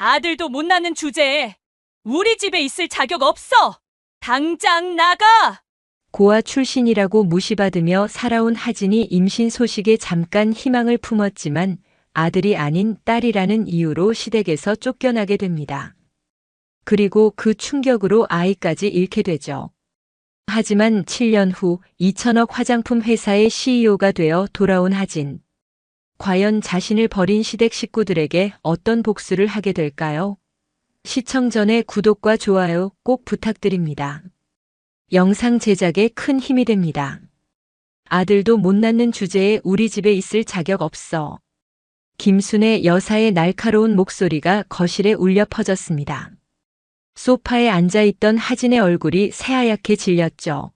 아들도 못 낳는 주제에 우리 집에 있을 자격 없어! 당장 나가! 고아 출신이라고 무시받으며 살아온 하진이 임신 소식에 잠깐 희망을 품었지만 아들이 아닌 딸이라는 이유로 시댁에서 쫓겨나게 됩니다. 그리고 그 충격으로 아이까지 잃게 되죠. 하지만 7년 후 2천억 화장품 회사의 CEO가 되어 돌아온 하진. 과연 자신을 버린 시댁 식구들에게 어떤 복수를 하게 될까요? 시청 전에 구독과 좋아요 꼭 부탁드립니다. 영상 제작에 큰 힘이 됩니다. 아들도 못 낳는 주제에 우리 집에 있을 자격 없어. 김순애 여사의 날카로운 목소리가 거실에 울려 퍼졌습니다. 소파에 앉아있던 하진의 얼굴이 새하얗게 질렸죠.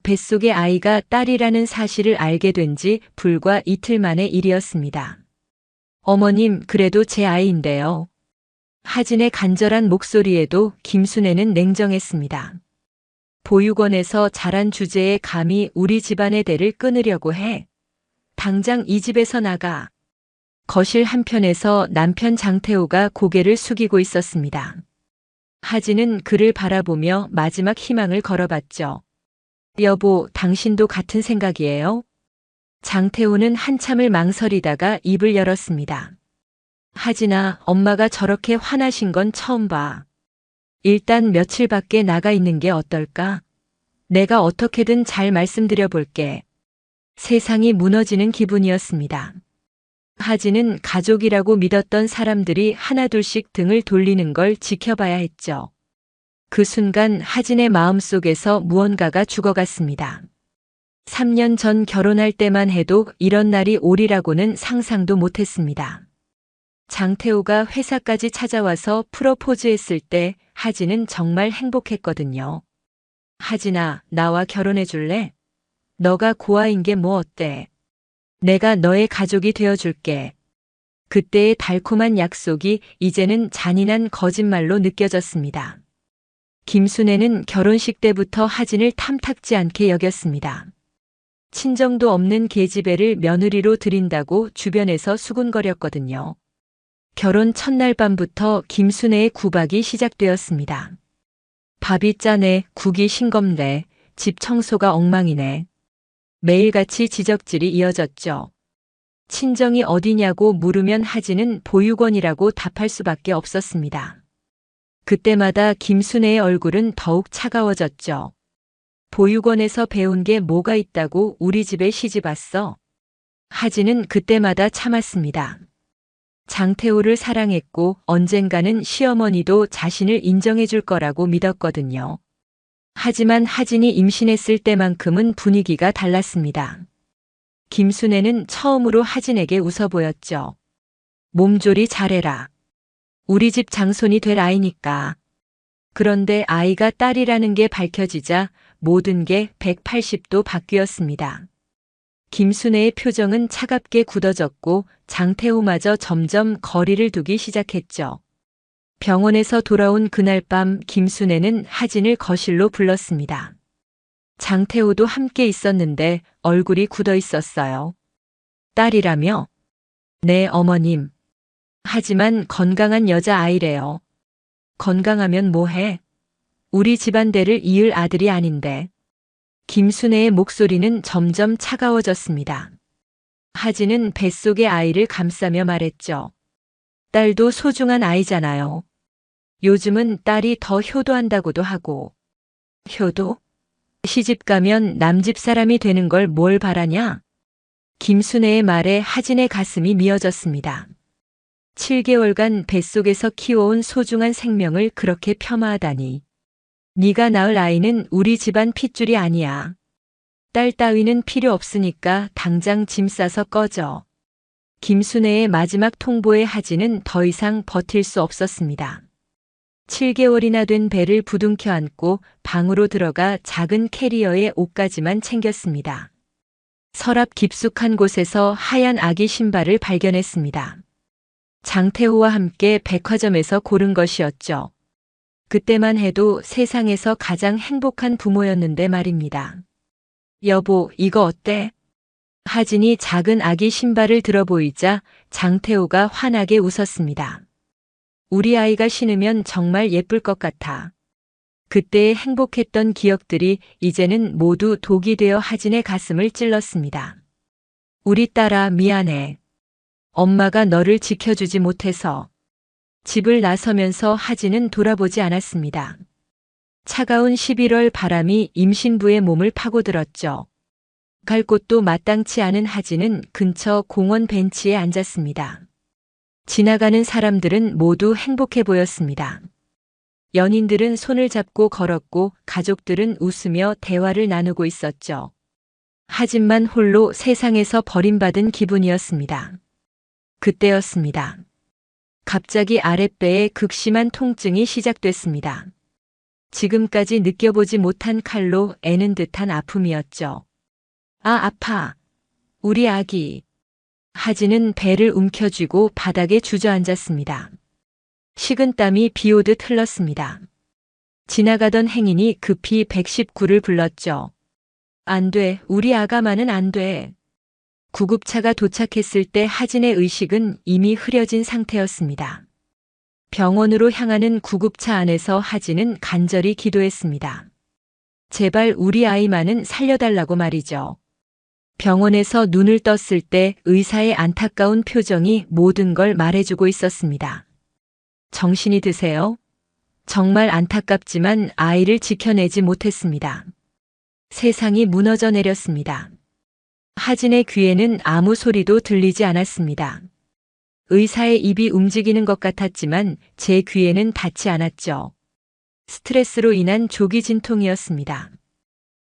뱃속의 아이가 딸이라는 사실을 알게 된 지 불과 이틀 만의 일이었습니다. 어머님, 그래도 제 아이인데요. 하진의 간절한 목소리에도 김순애는 냉정했습니다. 보육원에서 자란 주제에 감히 우리 집안의 대를 끊으려고 해. 당장 이 집에서 나가. 거실 한편에서 남편 장태호가 고개를 숙이고 있었습니다. 하진은 그를 바라보며 마지막 희망을 걸어봤죠. 여보, 당신도 같은 생각이에요? 장태호는 한참을 망설이다가 입을 열었습니다. 하진아, 엄마가 저렇게 화나신 건 처음 봐. 일단 며칠밖에 나가 있는 게 어떨까? 내가 어떻게든 잘 말씀드려 볼게. 세상이 무너지는 기분이었습니다. 하진은 가족이라고 믿었던 사람들이 하나둘씩 등을 돌리는 걸 지켜봐야 했죠. 그 순간 하진의 마음속에서 무언가가 죽어갔습니다. 3년 전 결혼할 때만 해도 이런 날이 오리라고는 상상도 못했습니다. 장태호가 회사까지 찾아와서 프로포즈했을 때 하진은 정말 행복했거든요. 하진아, 나와 결혼해 줄래? 너가 고아인 게 뭐 어때? 내가 너의 가족이 되어줄게. 그때의 달콤한 약속이 이제는 잔인한 거짓말로 느껴졌습니다. 김순애는 결혼식 때부터 하진을 탐탁지 않게 여겼습니다. 친정도 없는 계집애를 며느리로 들인다고 주변에서 수군거렸거든요. 결혼 첫날 밤부터 김순애의 구박이 시작되었습니다. 밥이 짜네, 국이 싱겁네, 집 청소가 엉망이네. 매일같이 지적질이 이어졌죠. 친정이 어디냐고 물으면 하진은 보육원이라고 답할 수밖에 없었습니다. 그때마다 김순애의 얼굴은 더욱 차가워졌죠. 보육원에서 배운 게 뭐가 있다고 우리 집에 시집 왔어? 하진은 그때마다 참았습니다. 장태호를 사랑했고 언젠가는 시어머니도 자신을 인정해 줄 거라고 믿었거든요. 하지만 하진이 임신했을 때만큼은 분위기가 달랐습니다. 김순애는 처음으로 하진에게 웃어 보였죠. 몸조리 잘해라. 우리 집 장손이 될 아이니까. 그런데 아이가 딸이라는 게 밝혀지자 모든 게 180도 바뀌었습니다. 김순애의 표정은 차갑게 굳어졌고 장태호마저 점점 거리를 두기 시작했죠. 병원에서 돌아온 그날 밤 김순애는 하진을 거실로 불렀습니다. 장태호도 함께 있었는데 얼굴이 굳어 있었어요. 딸이라며? 네, 어머님. 하지만 건강한 여자아이래요. 건강하면 뭐해? 우리 집안대를 이을 아들이 아닌데. 김순애의 목소리는 점점 차가워졌습니다. 하진은 뱃속의 아이를 감싸며 말했죠. 딸도 소중한 아이잖아요. 요즘은 딸이 더 효도한다고도 하고. 효도? 시집 가면 남집 사람이 되는 걸 뭘 바라냐? 김순애의 말에 하진의 가슴이 미어졌습니다. 7개월간 뱃속에서 키워온 소중한 생명을 그렇게 폄하하다니. 네가 낳을 아이는 우리 집안 핏줄이 아니야. 딸 따위는 필요 없으니까 당장 짐 싸서 꺼져. 김순애의 마지막 통보에 하진은 더 이상 버틸 수 없었습니다. 7개월이나 된 배를 부둥켜 안고 방으로 들어가 작은 캐리어에 옷가지만 챙겼습니다. 서랍 깊숙한 곳에서 하얀 아기 신발을 발견했습니다. 장태호와 함께 백화점에서 고른 것이었죠. 그때만 해도 세상에서 가장 행복한 부모였는데 말입니다. 여보, 이거 어때? 하진이 작은 아기 신발을 들어 보이자 장태호가 환하게 웃었습니다. 우리 아이가 신으면 정말 예쁠 것 같아. 그때의 행복했던 기억들이 이제는 모두 독이 되어 하진의 가슴을 찔렀습니다. 우리 딸아, 미안해. 엄마가 너를 지켜주지 못해서. 집을 나서면서 하진은 돌아보지 않았습니다. 차가운 11월 바람이 임신부의 몸을 파고들었죠. 갈 곳도 마땅치 않은 하진은 근처 공원 벤치에 앉았습니다. 지나가는 사람들은 모두 행복해 보였습니다. 연인들은 손을 잡고 걸었고 가족들은 웃으며 대화를 나누고 있었죠. 하진만 홀로 세상에서 버림받은 기분이었습니다. 그때였습니다. 갑자기 아랫배에 극심한 통증이 시작됐습니다. 지금까지 느껴보지 못한 칼로 애는 듯한 아픔이었죠. 아, 아파. 우리 아기. 하진은 배를 움켜쥐고 바닥에 주저앉았습니다. 식은땀이 비오듯 흘렀습니다. 지나가던 행인이 급히 119를 불렀죠. 안 돼, 우리 아가만은 안 돼. 구급차가 도착했을 때 하진의 의식은 이미 흐려진 상태였습니다. 병원으로 향하는 구급차 안에서 하진은 간절히 기도했습니다. 제발 우리 아이만은 살려달라고 말이죠. 병원에서 눈을 떴을 때 의사의 안타까운 표정이 모든 걸 말해주고 있었습니다. 정신이 드세요? 정말 안타깝지만 아이를 지켜내지 못했습니다. 세상이 무너져 내렸습니다. 하진의 귀에는 아무 소리도 들리지 않았습니다. 의사의 입이 움직이는 것 같았지만 제 귀에는 닿지 않았죠. 스트레스로 인한 조기 진통이었습니다.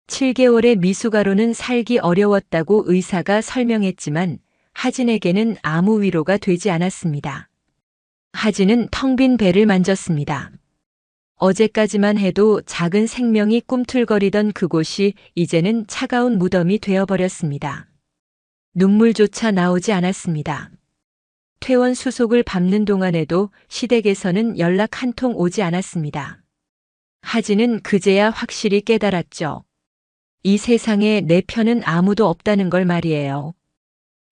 7개월의 미숙아로는 살기 어려웠다고 의사가 설명했지만 하진에게는 아무 위로가 되지 않았습니다. 하진은 텅 빈 배를 만졌습니다. 어제까지만 해도 작은 생명이 꿈틀거리던 그곳이 이제는 차가운 무덤이 되어버렸습니다. 눈물조차 나오지 않았습니다. 퇴원 수속을 밟는 동안에도 시댁에서는 연락 한 통 오지 않았습니다. 하진은 그제야 확실히 깨달았죠. 이 세상에 내 편은 아무도 없다는 걸 말이에요.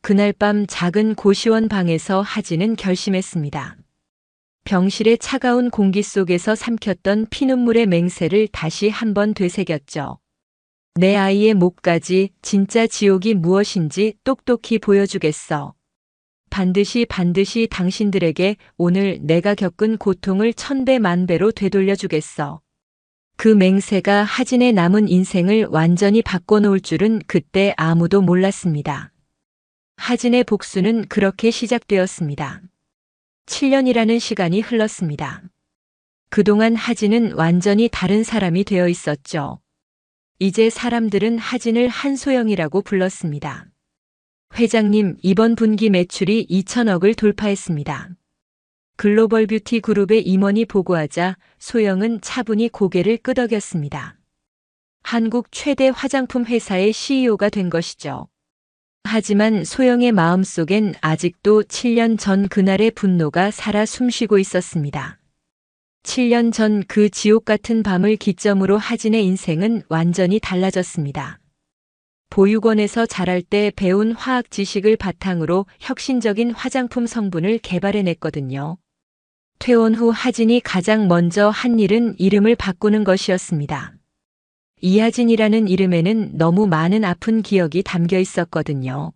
그날 밤 작은 고시원 방에서 하진은 결심했습니다. 병실의 차가운 공기 속에서 삼켰던 피눈물의 맹세를 다시 한번 되새겼죠. 내 아이의 목까지 진짜 지옥이 무엇인지 똑똑히 보여주겠어. 반드시 당신들에게 오늘 내가 겪은 고통을 1000배 만배로 되돌려주겠어. 그 맹세가 하진의 남은 인생을 완전히 바꿔놓을 줄은 그때 아무도 몰랐습니다. 하진의 복수는 그렇게 시작되었습니다. 7년이라는 시간이 흘렀습니다. 그동안 하진은 완전히 다른 사람이 되어 있었죠. 이제 사람들은 하진을 한소영이라고 불렀습니다. 회장님, 이번 분기 매출이 2천억을 돌파했습니다. 글로벌 뷰티 그룹의 임원이 보고하자 소영은 차분히 고개를 끄덕였습니다. 한국 최대 화장품 회사의 CEO가 된 것이죠. 하지만 소영의 마음속엔 아직도 7년 전 그날의 분노가 살아 숨쉬고 있었습니다. 7년 전 그 지옥 같은 밤을 기점으로 하진의 인생은 완전히 달라졌습니다. 보육원에서 자랄 때 배운 화학 지식을 바탕으로 혁신적인 화장품 성분을 개발해냈거든요. 퇴원 후 하진이 가장 먼저 한 일은 이름을 바꾸는 것이었습니다. 이하진이라는 이름에는 너무 많은 아픈 기억이 담겨 있었거든요.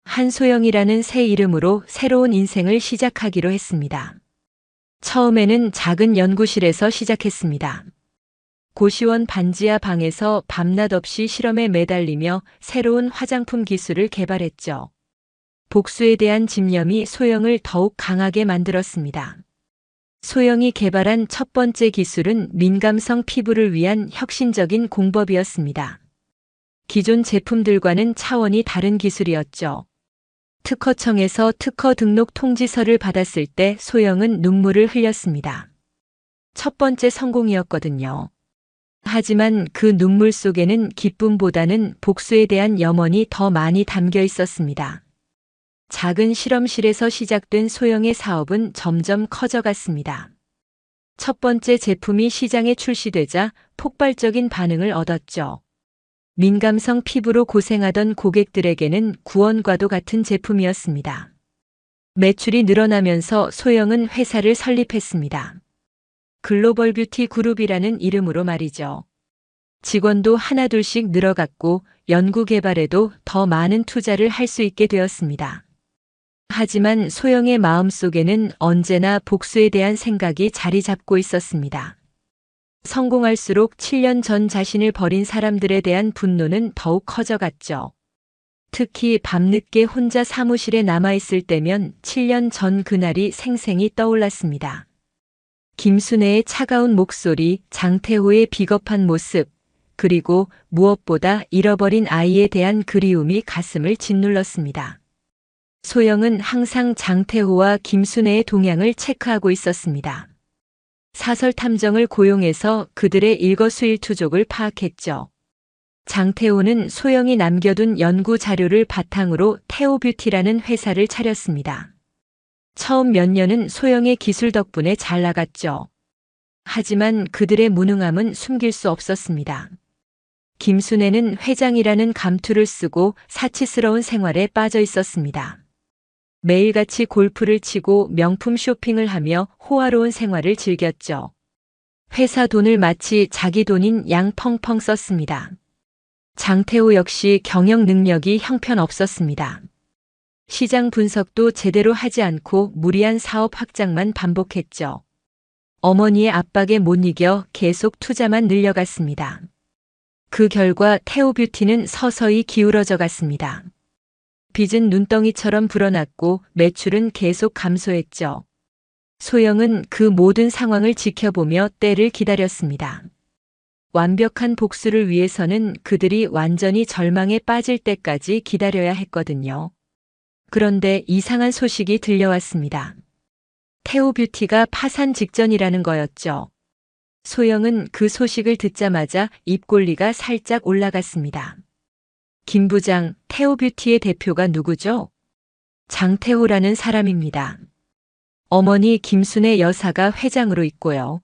한소영이라는 새 이름으로 새로운 인생을 시작하기로 했습니다. 처음에는 작은 연구실에서 시작했습니다. 고시원 반지하 방에서 밤낮 없이 실험에 매달리며 새로운 화장품 기술을 개발했죠. 복수에 대한 집념이 소영을 더욱 강하게 만들었습니다. 소영이 개발한 첫 번째 기술은 민감성 피부를 위한 혁신적인 공법이었습니다. 기존 제품들과는 차원이 다른 기술이었죠. 특허청에서 특허 등록 통지서를 받았을 때 소영은 눈물을 흘렸습니다. 첫 번째 성공이었거든요. 하지만 그 눈물 속에는 기쁨보다는 복수에 대한 염원이 더 많이 담겨 있었습니다. 작은 실험실에서 시작된 소영의 사업은 점점 커져갔습니다. 첫 번째 제품이 시장에 출시되자 폭발적인 반응을 얻었죠. 민감성 피부로 고생하던 고객들에게는 구원과도 같은 제품이었습니다. 매출이 늘어나면서 소영은 회사를 설립했습니다. 글로벌 뷰티 그룹이라는 이름으로 말이죠. 직원도 하나둘씩 늘어갔고 연구 개발에도 더 많은 투자를 할 수 있게 되었습니다. 하지만 소영의 마음속에는 언제나 복수에 대한 생각이 자리 잡고 있었습니다. 성공할수록 7년 전 자신을 버린 사람들에 대한 분노는 더욱 커져갔죠. 특히 밤늦게 혼자 사무실에 남아있을 때면 7년 전 그날이 생생히 떠올랐습니다. 김순애의 차가운 목소리, 장태호의 비겁한 모습, 그리고 무엇보다 잃어버린 아이에 대한 그리움이 가슴을 짓눌렀습니다. 소영은 항상 장태호와 김순애의 동향을 체크하고 있었습니다. 사설 탐정을 고용해서 그들의 일거수일투족을 파악했죠. 장태호는 소영이 남겨둔 연구 자료를 바탕으로 태오뷰티라는 회사를 차렸습니다. 처음 몇 년은 소영의 기술 덕분에 잘 나갔죠. 하지만 그들의 무능함은 숨길 수 없었습니다. 김순애는 회장이라는 감투를 쓰고 사치스러운 생활에 빠져 있었습니다. 매일같이 골프를 치고 명품 쇼핑을 하며 호화로운 생활을 즐겼죠. 회사 돈을 마치 자기 돈인 양 펑펑 썼습니다. 장태호 역시 경영 능력이 형편없었습니다. 시장 분석도 제대로 하지 않고 무리한 사업 확장만 반복했죠. 어머니의 압박에 못 이겨 계속 투자만 늘려갔습니다. 그 결과 태오뷰티는 서서히 기울어져 갔습니다. 빚은 눈덩이처럼 불어났고 매출은 계속 감소했죠. 소영은 그 모든 상황을 지켜보며 때를 기다렸습니다. 완벽한 복수를 위해서는 그들이 완전히 절망에 빠질 때까지 기다려야 했거든요. 그런데 이상한 소식이 들려왔습니다. 태오뷰티가 파산 직전이라는 거였죠. 소영은 그 소식을 듣자마자 입꼬리가 살짝 올라갔습니다. 김 부장, 태오뷰티의 대표가 누구죠? 장태호라는 사람입니다. 어머니 김순애 여사가 회장으로 있고요.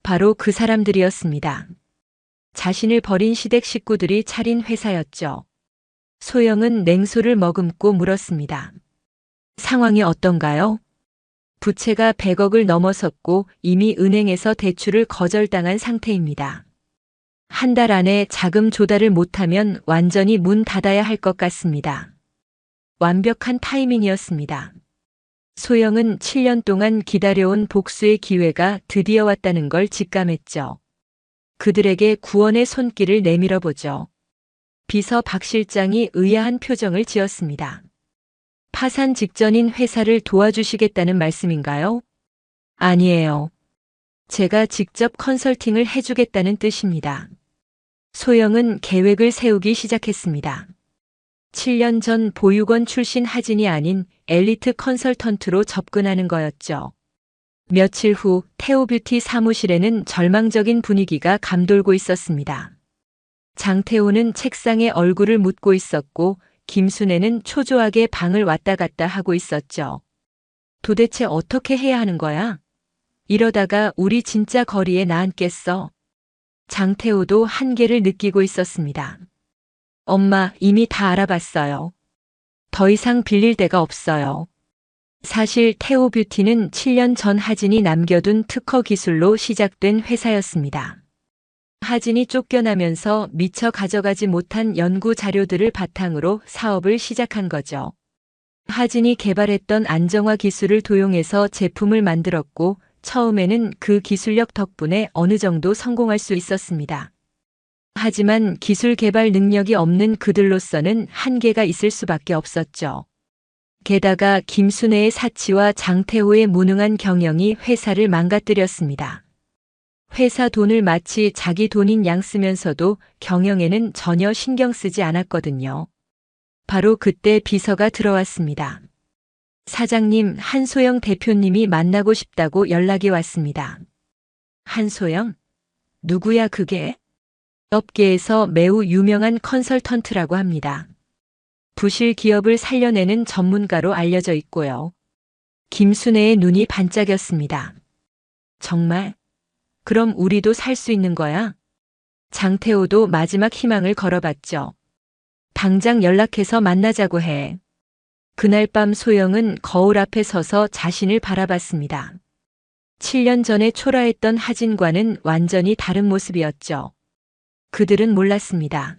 바로 그 사람들이었습니다. 자신을 버린 시댁 식구들이 차린 회사였죠. 소영은 냉소를 머금고 물었습니다. 상황이 어떤가요? 부채가 100억을 넘어섰고 이미 은행에서 대출을 거절당한 상태입니다. 한 달 안에 자금 조달을 못하면 완전히 문 닫아야 할 것 같습니다. 완벽한 타이밍이었습니다. 소영은 7년 동안 기다려온 복수의 기회가 드디어 왔다는 걸 직감했죠. 그들에게 구원의 손길을 내밀어 보죠. 비서 박 실장이 의아한 표정을 지었습니다. 파산 직전인 회사를 도와주시겠다는 말씀인가요? 아니에요. 제가 직접 컨설팅을 해주겠다는 뜻입니다. 소영은 계획을 세우기 시작했습니다. 7년 전 보육원 출신 하진이 아닌 엘리트 컨설턴트로 접근하는 거였죠. 며칠 후 태오뷰티 사무실에는 절망적인 분위기가 감돌고 있었습니다. 장태호는 책상에 얼굴을 묻고 있었고 김순애는 초조하게 방을 왔다 갔다 하고 있었죠. 도대체 어떻게 해야 하는 거야? 이러다가 우리 진짜 거리에 나앉겠어. 장태호도 한계를 느끼고 있었습니다. 엄마, 이미 다 알아봤어요. 더 이상 빌릴 데가 없어요. 사실 태오뷰티는 7년 전 하진이 남겨둔 특허 기술로 시작된 회사였습니다. 하진이 쫓겨나면서 미처 가져가지 못한 연구 자료들을 바탕으로 사업을 시작한 거죠. 하진이 개발했던 안정화 기술을 도용해서 제품을 만들었고 처음에는 그 기술력 덕분에 어느 정도 성공할 수 있었습니다. 하지만 기술 개발 능력이 없는 그들로서는 한계가 있을 수밖에 없었죠. 게다가 김순애의 사치와 장태호의 무능한 경영이 회사를 망가뜨렸습니다. 회사 돈을 마치 자기 돈인 양 쓰면서도 경영에는 전혀 신경 쓰지 않았거든요. 바로 그때 비서가 들어왔습니다. 사장님, 한소영 대표님이 만나고 싶다고 연락이 왔습니다. 한소영? 누구야 그게? 업계에서 매우 유명한 컨설턴트라고 합니다. 부실 기업을 살려내는 전문가로 알려져 있고요. 김순애의 눈이 반짝였습니다. 정말? 그럼 우리도 살 수 있는 거야? 장태호도 마지막 희망을 걸어봤죠. 당장 연락해서 만나자고 해. 그날 밤 소영은 거울 앞에 서서 자신을 바라봤습니다. 7년 전에 초라했던 하진과는 완전히 다른 모습이었죠. 그들은 몰랐습니다.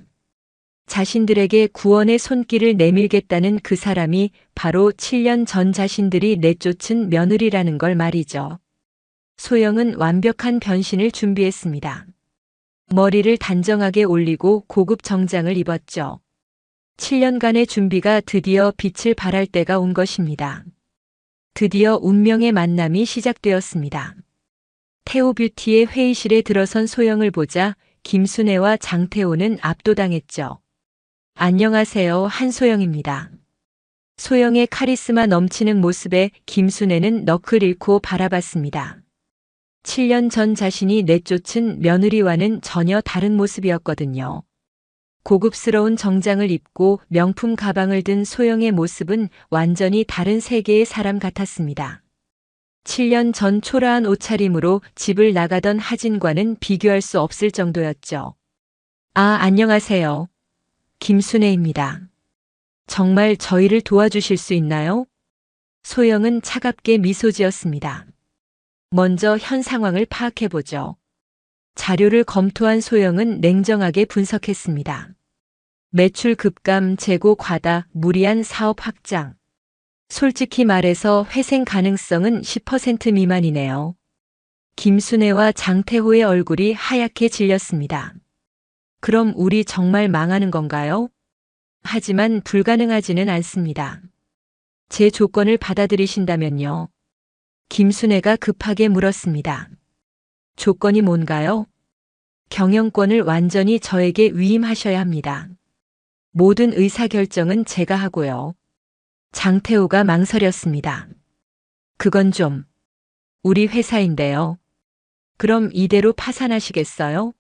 자신들에게 구원의 손길을 내밀겠다는 그 사람이 바로 7년 전 자신들이 내쫓은 며느리라는 걸 말이죠. 소영은 완벽한 변신을 준비했습니다. 머리를 단정하게 올리고 고급 정장을 입었죠. 7년간의 준비가 드디어 빛을 발할 때가 온 것입니다. 드디어 운명의 만남이 시작되었습니다. 태오뷰티의 회의실에 들어선 소영을 보자 김순애와 장태호는 압도당했죠. 안녕하세요, 한소영입니다. 소영의 카리스마 넘치는 모습에 김순애는 넋을 잃고 바라봤습니다. 7년 전 자신이 내쫓은 며느리와는 전혀 다른 모습이었거든요. 고급스러운 정장을 입고 명품 가방을 든 소영의 모습은 완전히 다른 세계의 사람 같았습니다. 7년 전 초라한 옷차림으로 집을 나가던 하진과는 비교할 수 없을 정도였죠. 안녕하세요. 김순애입니다. 정말 저희를 도와주실 수 있나요? 소영은 차갑게 미소 지었습니다. 먼저 현 상황을 파악해보죠. 자료를 검토한 소영은 냉정하게 분석했습니다. 매출 급감, 재고 과다, 무리한 사업 확장. 솔직히 말해서 회생 가능성은 10% 미만이네요. 김순애와 장태호의 얼굴이 하얗게 질렸습니다. 그럼 우리 정말 망하는 건가요? 하지만 불가능하지는 않습니다. 제 조건을 받아들이신다면요. 김순애가 급하게 물었습니다. 조건이 뭔가요? 경영권을 완전히 저에게 위임하셔야 합니다. 모든 의사결정은 제가 하고요. 장태호가 망설였습니다. 그건 좀, 우리 회사인데요. 그럼 이대로 파산하시겠어요?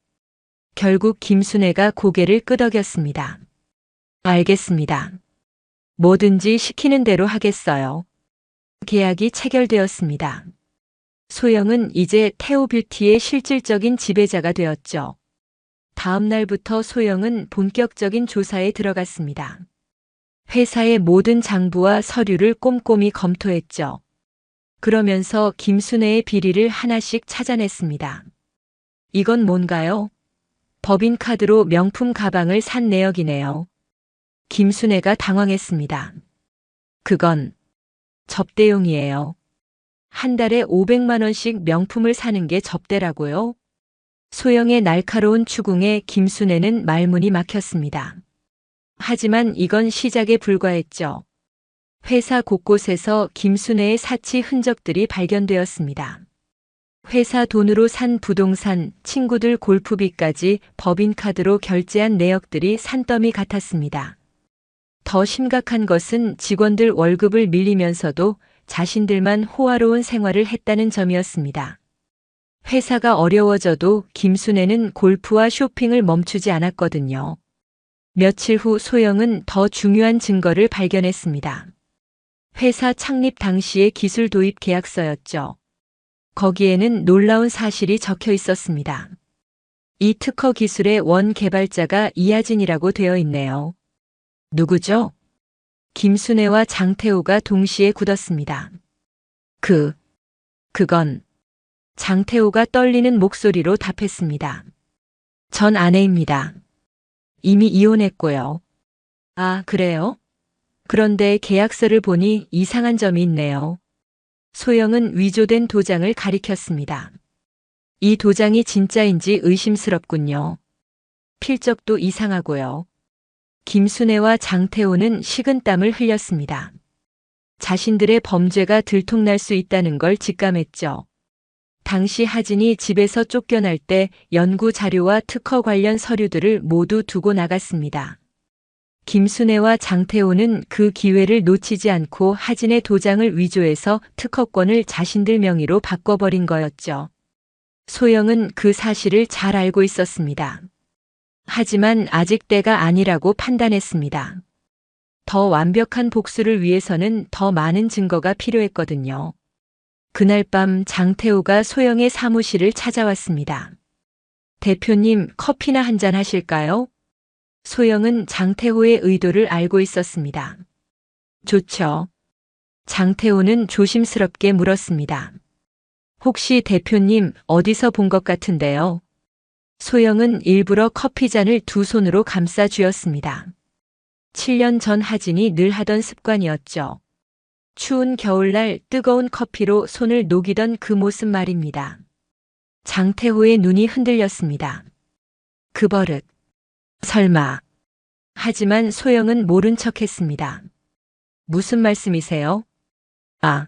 결국 김순애가 고개를 끄덕였습니다. 알겠습니다. 뭐든지 시키는 대로 하겠어요. 계약이 체결되었습니다. 소영은 이제 태오뷰티의 실질적인 지배자가 되었죠. 다음 날부터 소영은 본격적인 조사에 들어갔습니다. 회사의 모든 장부와 서류를 꼼꼼히 검토했죠. 그러면서 김순애의 비리를 하나씩 찾아냈습니다. 이건 뭔가요? 법인카드로 명품 가방을 산 내역이네요. 김순애가 당황했습니다. 그건 접대용이에요. 한 달에 500만 원씩 명품을 사는 게 접대라고요? 소영의 날카로운 추궁에 김순애는 말문이 막혔습니다. 하지만 이건 시작에 불과했죠. 회사 곳곳에서 김순애의 사치 흔적들이 발견되었습니다. 회사 돈으로 산 부동산, 친구들 골프비까지 법인카드로 결제한 내역들이 산더미 같았습니다. 더 심각한 것은 직원들 월급을 밀리면서도 자신들만 호화로운 생활을 했다는 점이었습니다. 회사가 어려워져도 김순애는 골프와 쇼핑을 멈추지 않았거든요. 며칠 후 소영은 더 중요한 증거를 발견했습니다. 회사 창립 당시의 기술 도입 계약서였죠. 거기에는 놀라운 사실이 적혀 있었습니다. 이 특허 기술의 원 개발자가 이하진이라고 되어 있네요. 누구죠? 김순애와 장태호가 동시에 굳었습니다. 그건 장태호가 떨리는 목소리로 답했습니다. 전 아내입니다. 이미 이혼했고요. 아, 그래요? 그런데 계약서를 보니 이상한 점이 있네요. 소영은 위조된 도장을 가리켰습니다. 이 도장이 진짜인지 의심스럽군요. 필적도 이상하고요. 김순애와 장태호는 식은땀을 흘렸습니다. 자신들의 범죄가 들통날 수 있다는 걸 직감했죠. 당시 하진이 집에서 쫓겨날 때 연구 자료와 특허 관련 서류들을 모두 두고 나갔습니다. 김순애와 장태호는 그 기회를 놓치지 않고 하진의 도장을 위조해서 특허권을 자신들 명의로 바꿔버린 거였죠. 소영은 그 사실을 잘 알고 있었습니다. 하지만 아직 때가 아니라고 판단했습니다. 더 완벽한 복수를 위해서는 더 많은 증거가 필요했거든요. 그날 밤 장태호가 소영의 사무실을 찾아왔습니다. 대표님, 커피나 한잔 하실까요? 소영은 장태호의 의도를 알고 있었습니다. 좋죠. 장태호는 조심스럽게 물었습니다. 혹시 대표님 어디서 본 것 같은데요? 소영은 일부러 커피잔을 두 손으로 감싸 쥐었습니다. 7년 전 하진이 늘 하던 습관이었죠. 추운 겨울날 뜨거운 커피로 손을 녹이던 그 모습 말입니다. 장태호의 눈이 흔들렸습니다. 그 버릇. 설마. 하지만 소영은 모른 척했습니다. 무슨 말씀이세요? 아,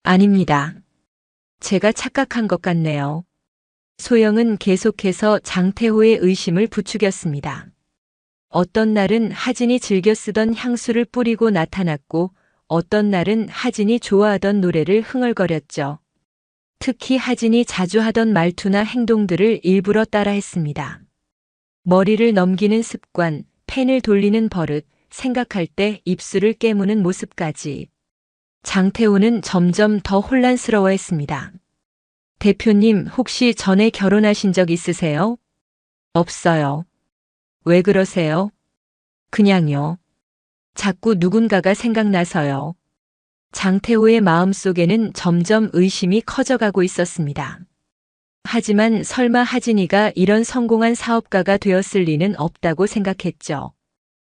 아닙니다. 제가 착각한 것 같네요. 소영은 계속해서 장태호의 의심을 부추겼습니다. 어떤 날은 하진이 즐겨 쓰던 향수를 뿌리고 나타났고 어떤 날은 하진이 좋아하던 노래를 흥얼거렸죠. 특히 하진이 자주 하던 말투나 행동들을 일부러 따라했습니다. 머리를 넘기는 습관, 펜을 돌리는 버릇, 생각할 때 입술을 깨무는 모습까지. 장태호는 점점 더 혼란스러워했습니다. 대표님 혹시 전에 결혼하신 적 있으세요? 없어요. 왜 그러세요? 그냥요. 자꾸 누군가가 생각나서요. 장태호의 마음속에는 점점 의심이 커져가고 있었습니다. 하지만 설마 하진이가 이런 성공한 사업가가 되었을 리는 없다고 생각했죠.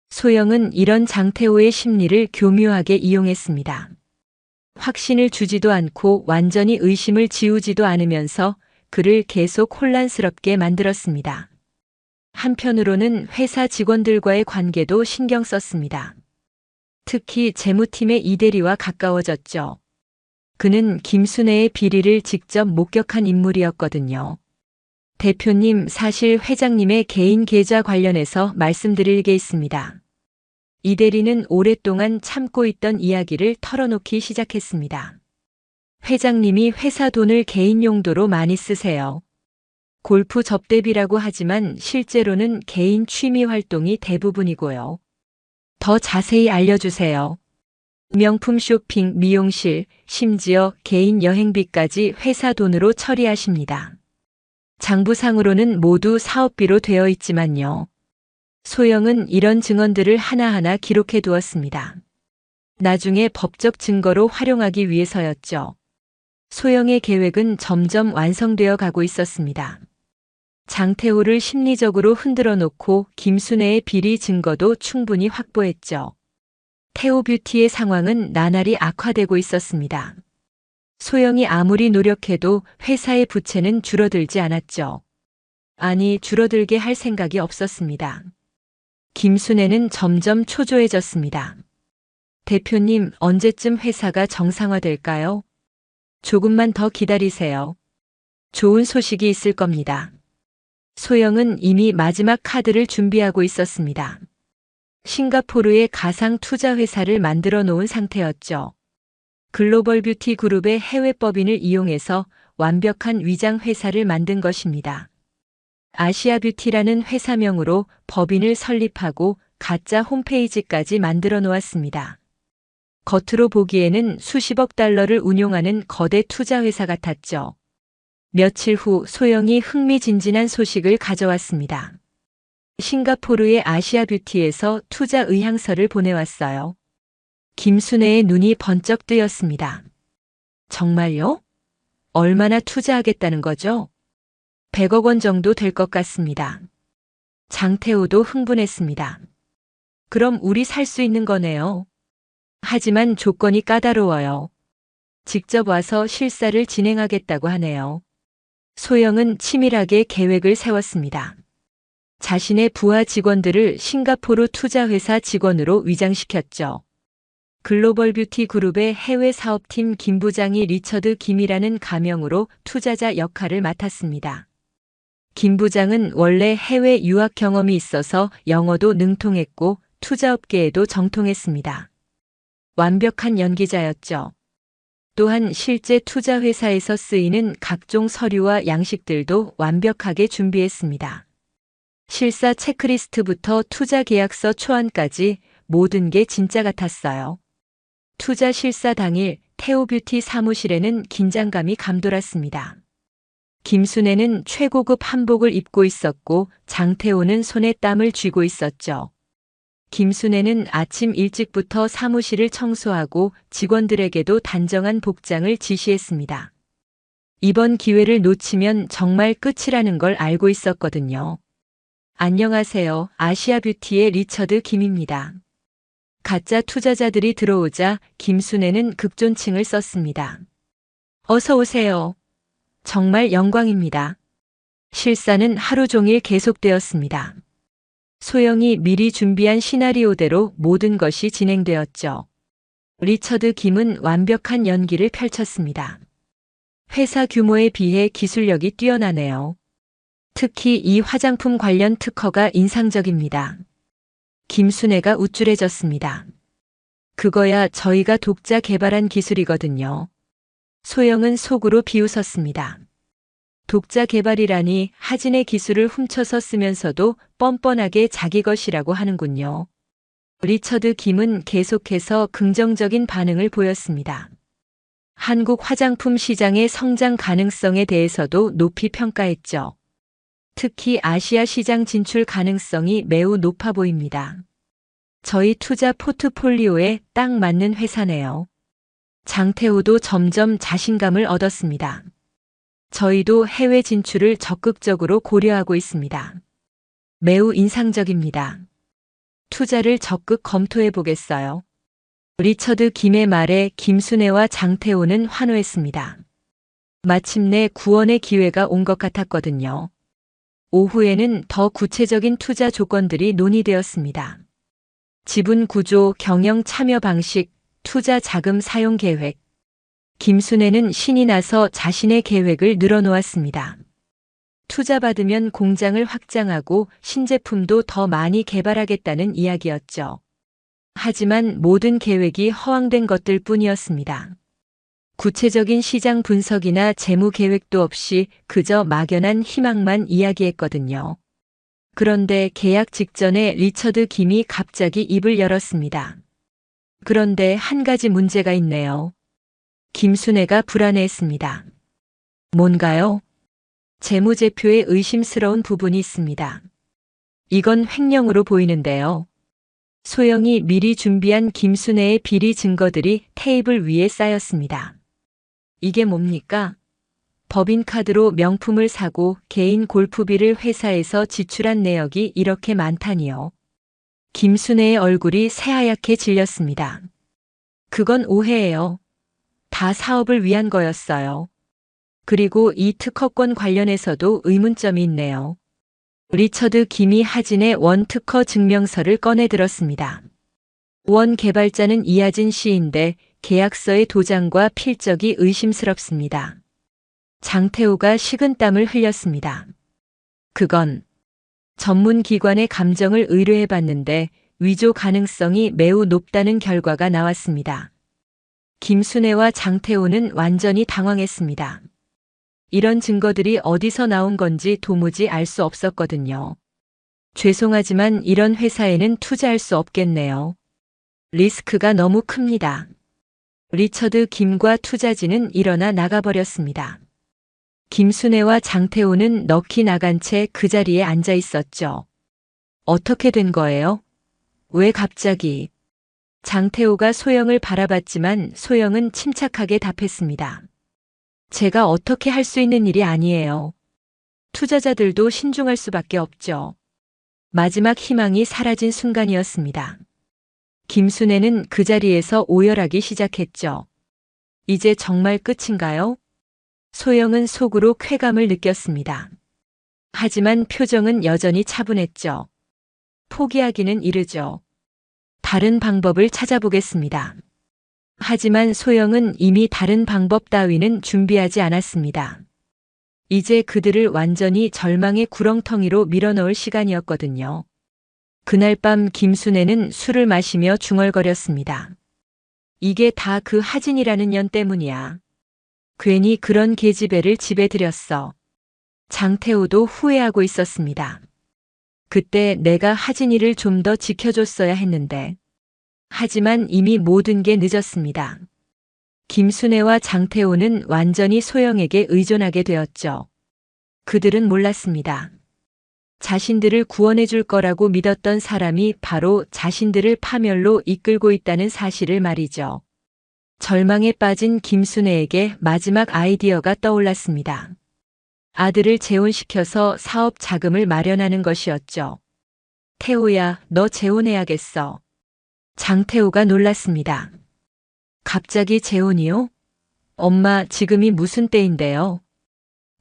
소영은 이런 장태호의 심리를 교묘하게 이용했습니다. 확신을 주지도 않고 완전히 의심을 지우지도 않으면서 그를 계속 혼란스럽게 만들었습니다. 한편으로는 회사 직원들과의 관계도 신경 썼습니다. 특히 재무팀의 이대리와 가까워졌죠. 그는 김순애의 비리를 직접 목격한 인물이었거든요. 대표님, 사실 회장님의 개인 계좌 관련해서 말씀드릴 게 있습니다. 이대리는 오랫동안 참고 있던 이야기를 털어놓기 시작했습니다. 회장님이 회사 돈을 개인 용도로 많이 쓰세요. 골프 접대비라고 하지만 실제로는 개인 취미 활동이 대부분이고요. 더 자세히 알려주세요. 명품 쇼핑, 미용실, 심지어 개인 여행비까지 회사 돈으로 처리하십니다. 장부상으로는 모두 사업비로 되어 있지만요. 소영은 이런 증언들을 하나하나 기록해 두었습니다. 나중에 법적 증거로 활용하기 위해서였죠. 소영의 계획은 점점 완성되어 가고 있었습니다. 장태호를 심리적으로 흔들어 놓고 김순애의 비리 증거도 충분히 확보했죠. 태호뷰티의 상황은 나날이 악화되고 있었습니다. 소영이 아무리 노력해도 회사의 부채는 줄어들지 않았죠. 아니, 줄어들게 할 생각이 없었습니다. 김순애는 점점 초조해졌습니다. 대표님, 언제쯤 회사가 정상화될까요? 조금만 더 기다리세요. 좋은 소식이 있을 겁니다. 소영은 이미 마지막 카드를 준비하고 있었습니다. 싱가포르의 가상 투자 회사를 만들어 놓은 상태였죠. 글로벌 뷰티 그룹의 해외 법인을 이용해서 완벽한 위장 회사를 만든 것입니다. 아시아 뷰티라는 회사명으로 법인을 설립하고 가짜 홈페이지까지 만들어 놓았습니다. 겉으로 보기에는 수십억 달러를 운용하는 거대 투자 회사 같았죠. 며칠 후 소영이 흥미진진한 소식을 가져왔습니다. 싱가포르의 아시아 뷰티에서 투자 의향서를 보내왔어요. 김순애의 눈이 번쩍 뜨였습니다. 정말요? 얼마나 투자하겠다는 거죠? 100억 원 정도 될 것 같습니다. 장태호도 흥분했습니다. 그럼 우리 살 수 있는 거네요. 하지만 조건이 까다로워요. 직접 와서 실사를 진행하겠다고 하네요. 소영은 치밀하게 계획을 세웠습니다. 자신의 부하 직원들을 싱가포르 투자회사 직원으로 위장시켰죠. 글로벌 뷰티 그룹의 해외 사업팀 김 부장이 리처드 김이라는 가명으로 투자자 역할을 맡았습니다. 김 부장은 원래 해외 유학 경험이 있어서 영어도 능통했고 투자업계에도 정통했습니다. 완벽한 연기자였죠. 또한 실제 투자회사에서 쓰이는 각종 서류와 양식들도 완벽하게 준비했습니다. 실사 체크리스트부터 투자 계약서 초안까지 모든 게 진짜 같았어요. 투자 실사 당일 태호뷰티 사무실에는 긴장감이 감돌았습니다. 김순애는 최고급 한복을 입고 있었고 장태호는 손에 땀을 쥐고 있었죠. 김순애는 아침 일찍부터 사무실을 청소하고 직원들에게도 단정한 복장을 지시했습니다. 이번 기회를 놓치면 정말 끝이라는 걸 알고 있었거든요. 안녕하세요. 아시아뷰티의 리처드 김입니다. 가짜 투자자들이 들어오자 김순애는 극존칭을 썼습니다. 어서 오세요. 정말 영광입니다. 실사는 하루 종일 계속되었습니다. 소영이 미리 준비한 시나리오대로 모든 것이 진행되었죠. 리처드 김은 완벽한 연기를 펼쳤습니다. 회사 규모에 비해 기술력이 뛰어나네요. 특히 이 화장품 관련 특허가 인상적입니다. 김순애가 우쭐해졌습니다. 그거야 저희가 독자 개발한 기술이거든요. 소영은 속으로 비웃었습니다. 독자 개발이라니 하진의 기술을 훔쳐서 쓰면서도 뻔뻔하게 자기 것이라고 하는군요. 리처드 김은 계속해서 긍정적인 반응을 보였습니다. 한국 화장품 시장의 성장 가능성에 대해서도 높이 평가했죠. 특히 아시아 시장 진출 가능성이 매우 높아 보입니다. 저희 투자 포트폴리오에 딱 맞는 회사네요. 장태호도 점점 자신감을 얻었습니다. 저희도 해외 진출을 적극적으로 고려하고 있습니다. 매우 인상적입니다. 투자를 적극 검토해 보겠어요. 리처드 김의 말에 김순애와 장태호는 환호했습니다. 마침내 구원의 기회가 온 것 같았거든요. 오후에는 더 구체적인 투자 조건들이 논의되었습니다. 지분 구조, 경영 참여 방식, 투자 자금 사용 계획. 김순애는 신이 나서 자신의 계획을 늘어놓았습니다. 투자받으면 공장을 확장하고 신제품도 더 많이 개발하겠다는 이야기였죠. 하지만 모든 계획이 허황된 것들 뿐이었습니다. 구체적인 시장 분석이나 재무 계획도 없이 그저 막연한 희망만 이야기했거든요. 그런데 계약 직전에 리처드 김이 갑자기 입을 열었습니다. 그런데 한 가지 문제가 있네요. 김순애가 불안해했습니다. 뭔가요? 재무제표에 의심스러운 부분이 있습니다. 이건 횡령으로 보이는데요. 소영이 미리 준비한 김순애의 비리 증거들이 테이블 위에 쌓였습니다. 이게 뭡니까? 법인카드로 명품을 사고 개인 골프비를 회사에서 지출한 내역이 이렇게 많다니요. 김순애의 얼굴이 새하얗게 질렸습니다. 그건 오해예요. 다 사업을 위한 거였어요. 그리고 이 특허권 관련해서도 의문점이 있네요. 리처드 김이 하진의 원 특허 증명서를 꺼내 들었습니다. 원 개발자는 이하진 씨인데 계약서의 도장과 필적이 의심스럽습니다. 장태호가 식은땀을 흘렸습니다. 그건 전문기관의 감정을 의뢰해봤는데 위조 가능성이 매우 높다는 결과가 나왔습니다. 김순애와 장태호는 완전히 당황했습니다. 이런 증거들이 어디서 나온 건지 도무지 알 수 없었거든요. 죄송하지만 이런 회사에는 투자할 수 없겠네요. 리스크가 너무 큽니다. 리처드 김과 투자진은 일어나 나가버렸습니다. 김순애와 장태호는 넋이 나간 채 그 자리에 앉아 있었죠. 어떻게 된 거예요? 왜 갑자기? 장태호가 소영을 바라봤지만 소영은 침착하게 답했습니다. 제가 어떻게 할 수 있는 일이 아니에요. 투자자들도 신중할 수밖에 없죠. 마지막 희망이 사라진 순간이었습니다. 김순애는 그 자리에서 오열하기 시작했죠. 이제 정말 끝인가요? 소영은 속으로 쾌감을 느꼈습니다. 하지만 표정은 여전히 차분했죠. 포기하기는 이르죠. 다른 방법을 찾아보겠습니다. 하지만 소영은 이미 다른 방법 따위는 준비하지 않았습니다. 이제 그들을 완전히 절망의 구렁텅이로 밀어넣을 시간이었거든요. 그날 밤 김순애는 술을 마시며 중얼거렸습니다. 이게 다 그 하진이라는 년 때문이야. 괜히 그런 계집애를 집에 들였어. 장태호도 후회하고 있었습니다. 그때 내가 하진이를 좀 더 지켜줬어야 했는데. 하지만 이미 모든 게 늦었습니다. 김순애와 장태호는 완전히 소영에게 의존하게 되었죠. 그들은 몰랐습니다. 자신들을 구원해 줄 거라고 믿었던 사람이 바로 자신들을 파멸로 이끌고 있다는 사실을 말이죠. 절망에 빠진 김순애에게 마지막 아이디어가 떠올랐습니다. 아들을 재혼시켜서 사업 자금을 마련하는 것이었죠. 태호야, 너 재혼해야겠어. 장태호가 놀랐습니다. 갑자기 재혼이요? 엄마, 지금이 무슨 때인데요?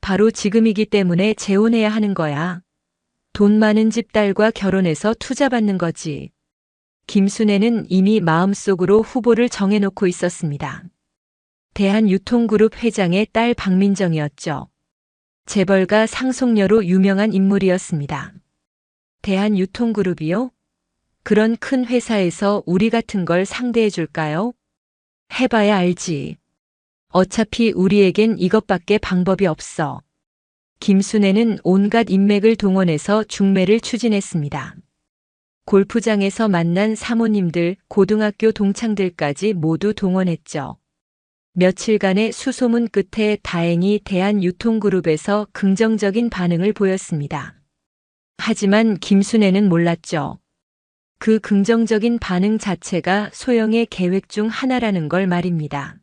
바로 지금이기 때문에 재혼해야 하는 거야. 돈 많은 집 딸과 결혼해서 투자받는 거지. 김순애는 이미 마음속으로 후보를 정해놓고 있었습니다. 대한유통그룹 회장의 딸 박민정이었죠. 재벌가 상속녀로 유명한 인물이었습니다. 대한유통그룹이요? 그런 큰 회사에서 우리 같은 걸 상대해 줄까요? 해봐야 알지. 어차피 우리에겐 이것밖에 방법이 없어. 김순애는 온갖 인맥을 동원해서 중매를 추진했습니다. 골프장에서 만난 사모님들, 고등학교 동창들까지 모두 동원했죠. 며칠간의 수소문 끝에 다행히 대한유통그룹에서 긍정적인 반응을 보였습니다. 하지만 김순애는 몰랐죠. 그 긍정적인 반응 자체가 소영의 계획 중 하나라는 걸 말입니다.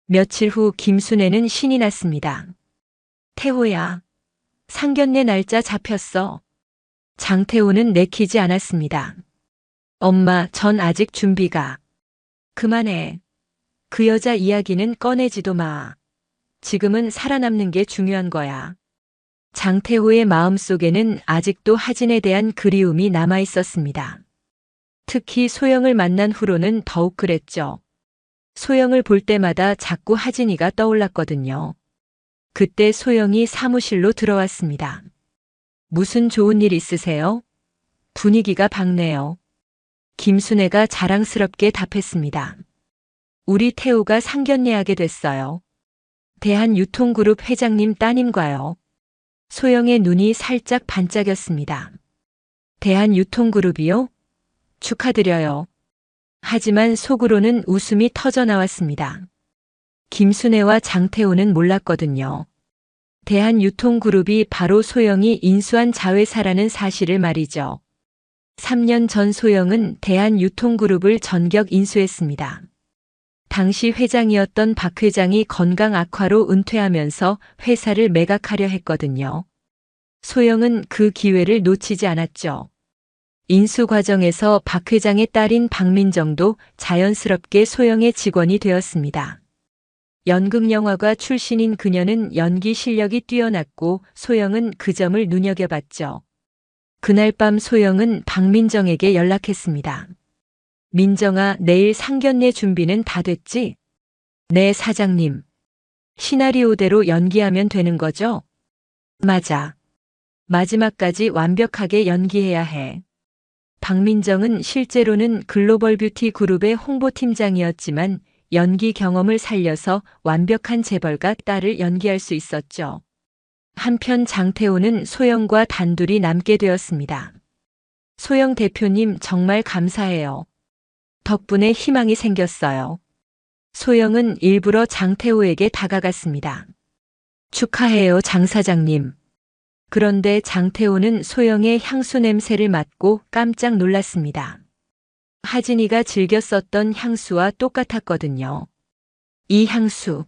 며칠 후 김순애는 신이 났습니다. 태호야, 상견례 날짜 잡혔어. 장태호는 내키지 않았습니다. 엄마, 전 아직 준비가. 그만해. 그 여자 이야기는 꺼내지도 마. 지금은 살아남는 게 중요한 거야. 장태호의 마음속에는 아직도 하진에 대한 그리움이 남아 있었습니다. 특히 소영을 만난 후로는 더욱 그랬죠. 소영을 볼 때마다 자꾸 하진이가 떠올랐거든요. 그때 소영이 사무실로 들어왔습니다. 무슨 좋은 일 있으세요? 분위기가 밝네요. 김순애가 자랑스럽게 답했습니다. 우리 태우가 상견례하게 됐어요. 대한유통그룹 회장님 따님과요. 소영의 눈이 살짝 반짝였습니다. 대한유통그룹이요? 축하드려요. 하지만 속으로는 웃음이 터져 나왔습니다. 김순애와 장태호는 몰랐거든요. 대한유통그룹이 바로 소영이 인수한 자회사라는 사실을 말이죠. 3년 전 소영은 대한유통그룹을 전격 인수했습니다. 당시 회장이었던 박 회장이 건강 악화로 은퇴하면서 회사를 매각하려 했거든요. 소영은 그 기회를 놓치지 않았죠. 인수 과정에서 박 회장의 딸인 박민정도 자연스럽게 소영의 직원이 되었습니다. 연극영화과 출신인 그녀는 연기 실력이 뛰어났고 소영은 그 점을 눈여겨봤죠. 그날 밤 소영은 박민정에게 연락했습니다. 민정아, 내일 상견례 준비는 다 됐지? 네, 사장님. 시나리오대로 연기하면 되는 거죠? 맞아. 마지막까지 완벽하게 연기해야 해. 박민정은 실제로는 글로벌 뷰티 그룹의 홍보팀장이었지만 연기 경험을 살려서 완벽한 재벌가 딸을 연기할 수 있었죠. 한편 장태호는 소영과 단둘이 남게 되었습니다. 소영 대표님, 정말 감사해요. 덕분에 희망이 생겼어요. 소영은 일부러 장태호에게 다가갔습니다. 축하해요, 장 사장님. 그런데 장태호는 소영의 향수 냄새를 맡고 깜짝 놀랐습니다. 하진이가 즐겨 썼던 향수와 똑같았거든요. 이 향수,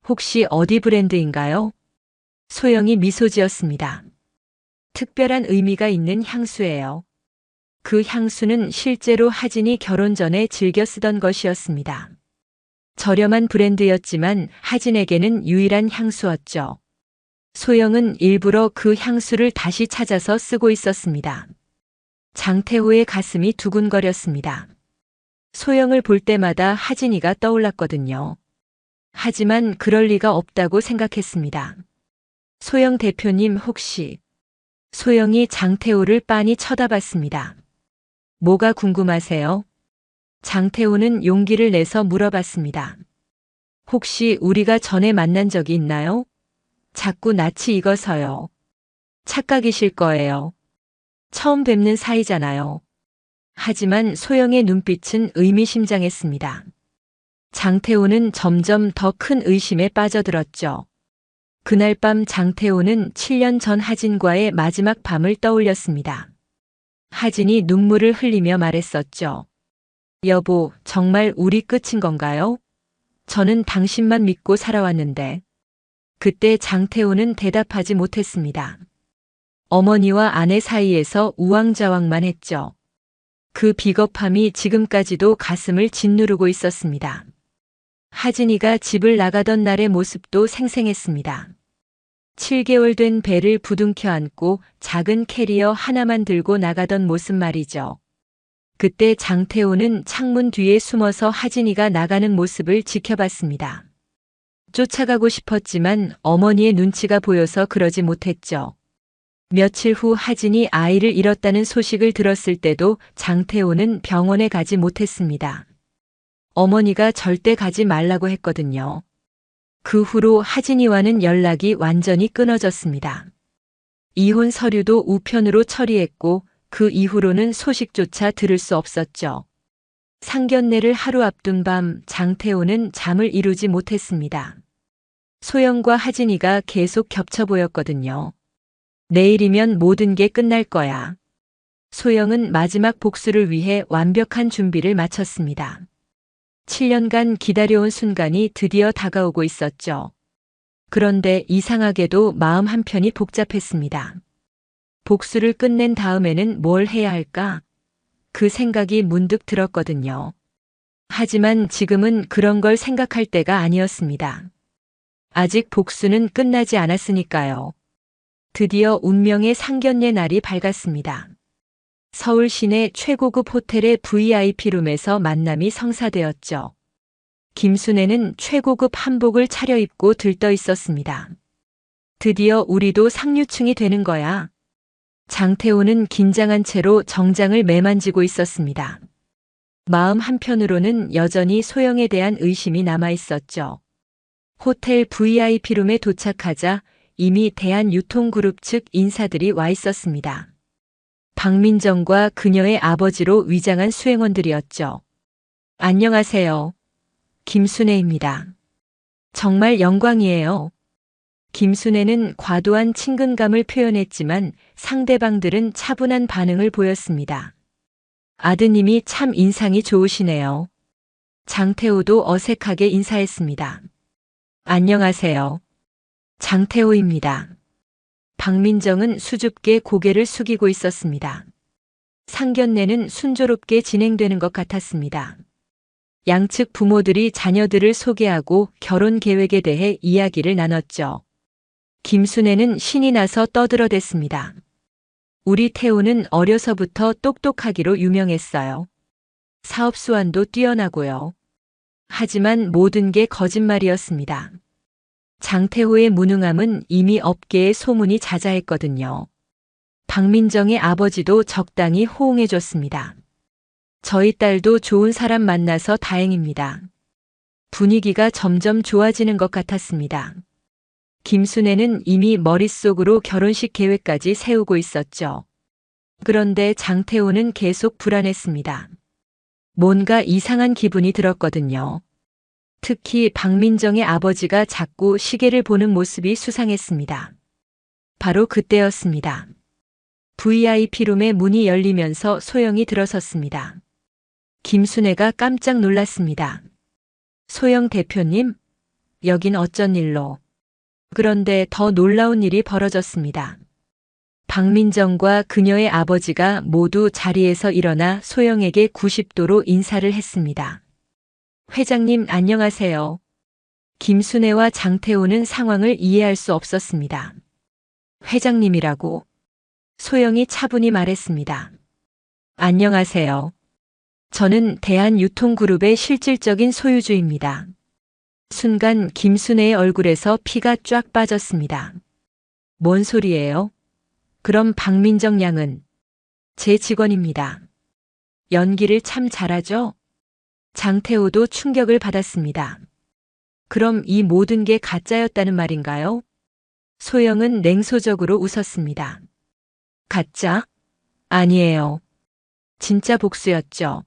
혹시 어디 브랜드인가요? 소영이 미소 지었습니다. 특별한 의미가 있는 향수예요. 그 향수는 실제로 하진이 결혼 전에 즐겨 쓰던 것이었습니다. 저렴한 브랜드였지만 하진에게는 유일한 향수였죠. 소영은 일부러 그 향수를 다시 찾아서 쓰고 있었습니다. 장태호의 가슴이 두근거렸습니다. 소영을 볼 때마다 하진이가 떠올랐거든요. 하지만 그럴 리가 없다고 생각했습니다. 소영 대표님, 혹시... 소영이 장태호를 빤히 쳐다봤습니다. 뭐가 궁금하세요? 장태호는 용기를 내서 물어봤습니다. 혹시 우리가 전에 만난 적이 있나요? 자꾸 낯이 익어서요. 착각이실 거예요. 처음 뵙는 사이잖아요. 하지만 소영의 눈빛은 의미심장했습니다. 장태호는 점점 더 큰 의심에 빠져들었죠. 그날 밤 장태호는 7년 전 하진과의 마지막 밤을 떠올렸습니다. 하진이 눈물을 흘리며 말했었죠. 여보, 정말 우리 끝인 건가요? 저는 당신만 믿고 살아왔는데. 그때 장태호는 대답하지 못했습니다. 어머니와 아내 사이에서 우왕좌왕만 했죠. 그 비겁함이 지금까지도 가슴을 짓누르고 있었습니다. 하진이가 집을 나가던 날의 모습도 생생했습니다. 7개월 된 배를 부둥켜 안고 작은 캐리어 하나만 들고 나가던 모습 말이죠. 그때 장태호는 창문 뒤에 숨어서 하진이가 나가는 모습을 지켜봤습니다. 쫓아가고 싶었지만 어머니의 눈치가 보여서 그러지 못했죠. 며칠 후 하진이 아이를 잃었다는 소식을 들었을 때도 장태호는 병원에 가지 못했습니다. 어머니가 절대 가지 말라고 했거든요. 그 후로 하진이와는 연락이 완전히 끊어졌습니다. 이혼 서류도 우편으로 처리했고 그 이후로는 소식조차 들을 수 없었죠. 상견례를 하루 앞둔 밤 장태호는 잠을 이루지 못했습니다. 소영과 하진이가 계속 겹쳐 보였거든요. 내일이면 모든 게 끝날 거야. 소영은 마지막 복수를 위해 완벽한 준비를 마쳤습니다. 7년간 기다려온 순간이 드디어 다가오고 있었죠. 그런데 이상하게도 마음 한편이 복잡했습니다. 복수를 끝낸 다음에는 뭘 해야 할까? 그 생각이 문득 들었거든요. 하지만 지금은 그런 걸 생각할 때가 아니었습니다. 아직 복수는 끝나지 않았으니까요. 드디어 운명의 상견례 날이 밝았습니다. 서울 시내 최고급 호텔의 VIP룸에서 만남이 성사되었죠. 김순애는 최고급 한복을 차려입고 들떠 있었습니다. 드디어 우리도 상류층이 되는 거야. 장태호는 긴장한 채로 정장을 매만지고 있었습니다. 마음 한편으로는 여전히 소영에 대한 의심이 남아 있었죠. 호텔 VIP룸에 도착하자 이미 대한유통그룹 측 인사들이 와 있었습니다. 박민정과 그녀의 아버지로 위장한 수행원들이었죠. 안녕하세요. 김순애입니다. 정말 영광이에요. 김순애는 과도한 친근감을 표현했지만 상대방들은 차분한 반응을 보였습니다. 아드님이 참 인상이 좋으시네요. 장태호도 어색하게 인사했습니다. 안녕하세요. 장태호입니다. 박민정은 수줍게 고개를 숙이고 있었습니다. 상견례는 순조롭게 진행되는 것 같았습니다. 양측 부모들이 자녀들을 소개하고 결혼 계획에 대해 이야기를 나눴죠. 김순애는 신이 나서 떠들어댔습니다. 우리 태호는 어려서부터 똑똑하기로 유명했어요. 사업 수완도 뛰어나고요. 하지만 모든 게 거짓말이었습니다. 장태호의 무능함은 이미 업계에 소문이 자자했거든요. 박민정의 아버지도 적당히 호응해줬습니다. 저희 딸도 좋은 사람 만나서 다행입니다. 분위기가 점점 좋아지는 것 같았습니다. 김순애는 이미 머릿속으로 결혼식 계획까지 세우고 있었죠. 그런데 장태호는 계속 불안했습니다. 뭔가 이상한 기분이 들었거든요. 특히 박민정의 아버지가 자꾸 시계를 보는 모습이 수상했습니다. 바로 그때였습니다. VIP룸의 문이 열리면서 소영이 들어섰습니다. 김순애가 깜짝 놀랐습니다. 소영 대표님, 여긴 어쩐 일로? 그런데 더 놀라운 일이 벌어졌습니다. 박민정과 그녀의 아버지가 모두 자리에서 일어나 소영에게 90도로 인사를 했습니다. 회장님 안녕하세요. 김순애와 장태호는 상황을 이해할 수 없었습니다. 회장님이라고? 소영이 차분히 말했습니다. 안녕하세요. 저는 대한유통그룹의 실질적인 소유주입니다. 순간 김순애의 얼굴에서 피가 쫙 빠졌습니다. 뭔 소리예요? 그럼 박민정 양은 제 직원입니다. 연기를 참 잘하죠? 장태호도 충격을 받았습니다. 그럼 이 모든 게 가짜였다는 말인가요? 소영은 냉소적으로 웃었습니다. 가짜? 아니에요. 진짜 복수였죠.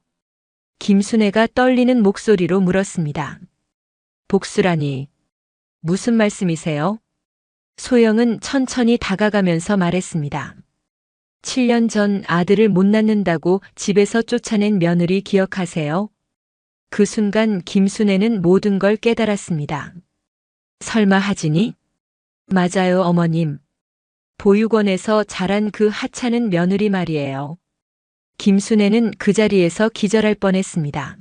김순애가 떨리는 목소리로 물었습니다. 복수라니. 무슨 말씀이세요? 소영은 천천히 다가가면서 말했습니다. 7년 전 아들을 못 낳는다고 집에서 쫓아낸 며느리 기억하세요? 그 순간 김순애는 모든 걸 깨달았습니다. 설마 하진이? 맞아요, 어머님. 보육원에서 자란 그 하찮은 며느리 말이에요. 김순애는 그 자리에서 기절할 뻔했습니다.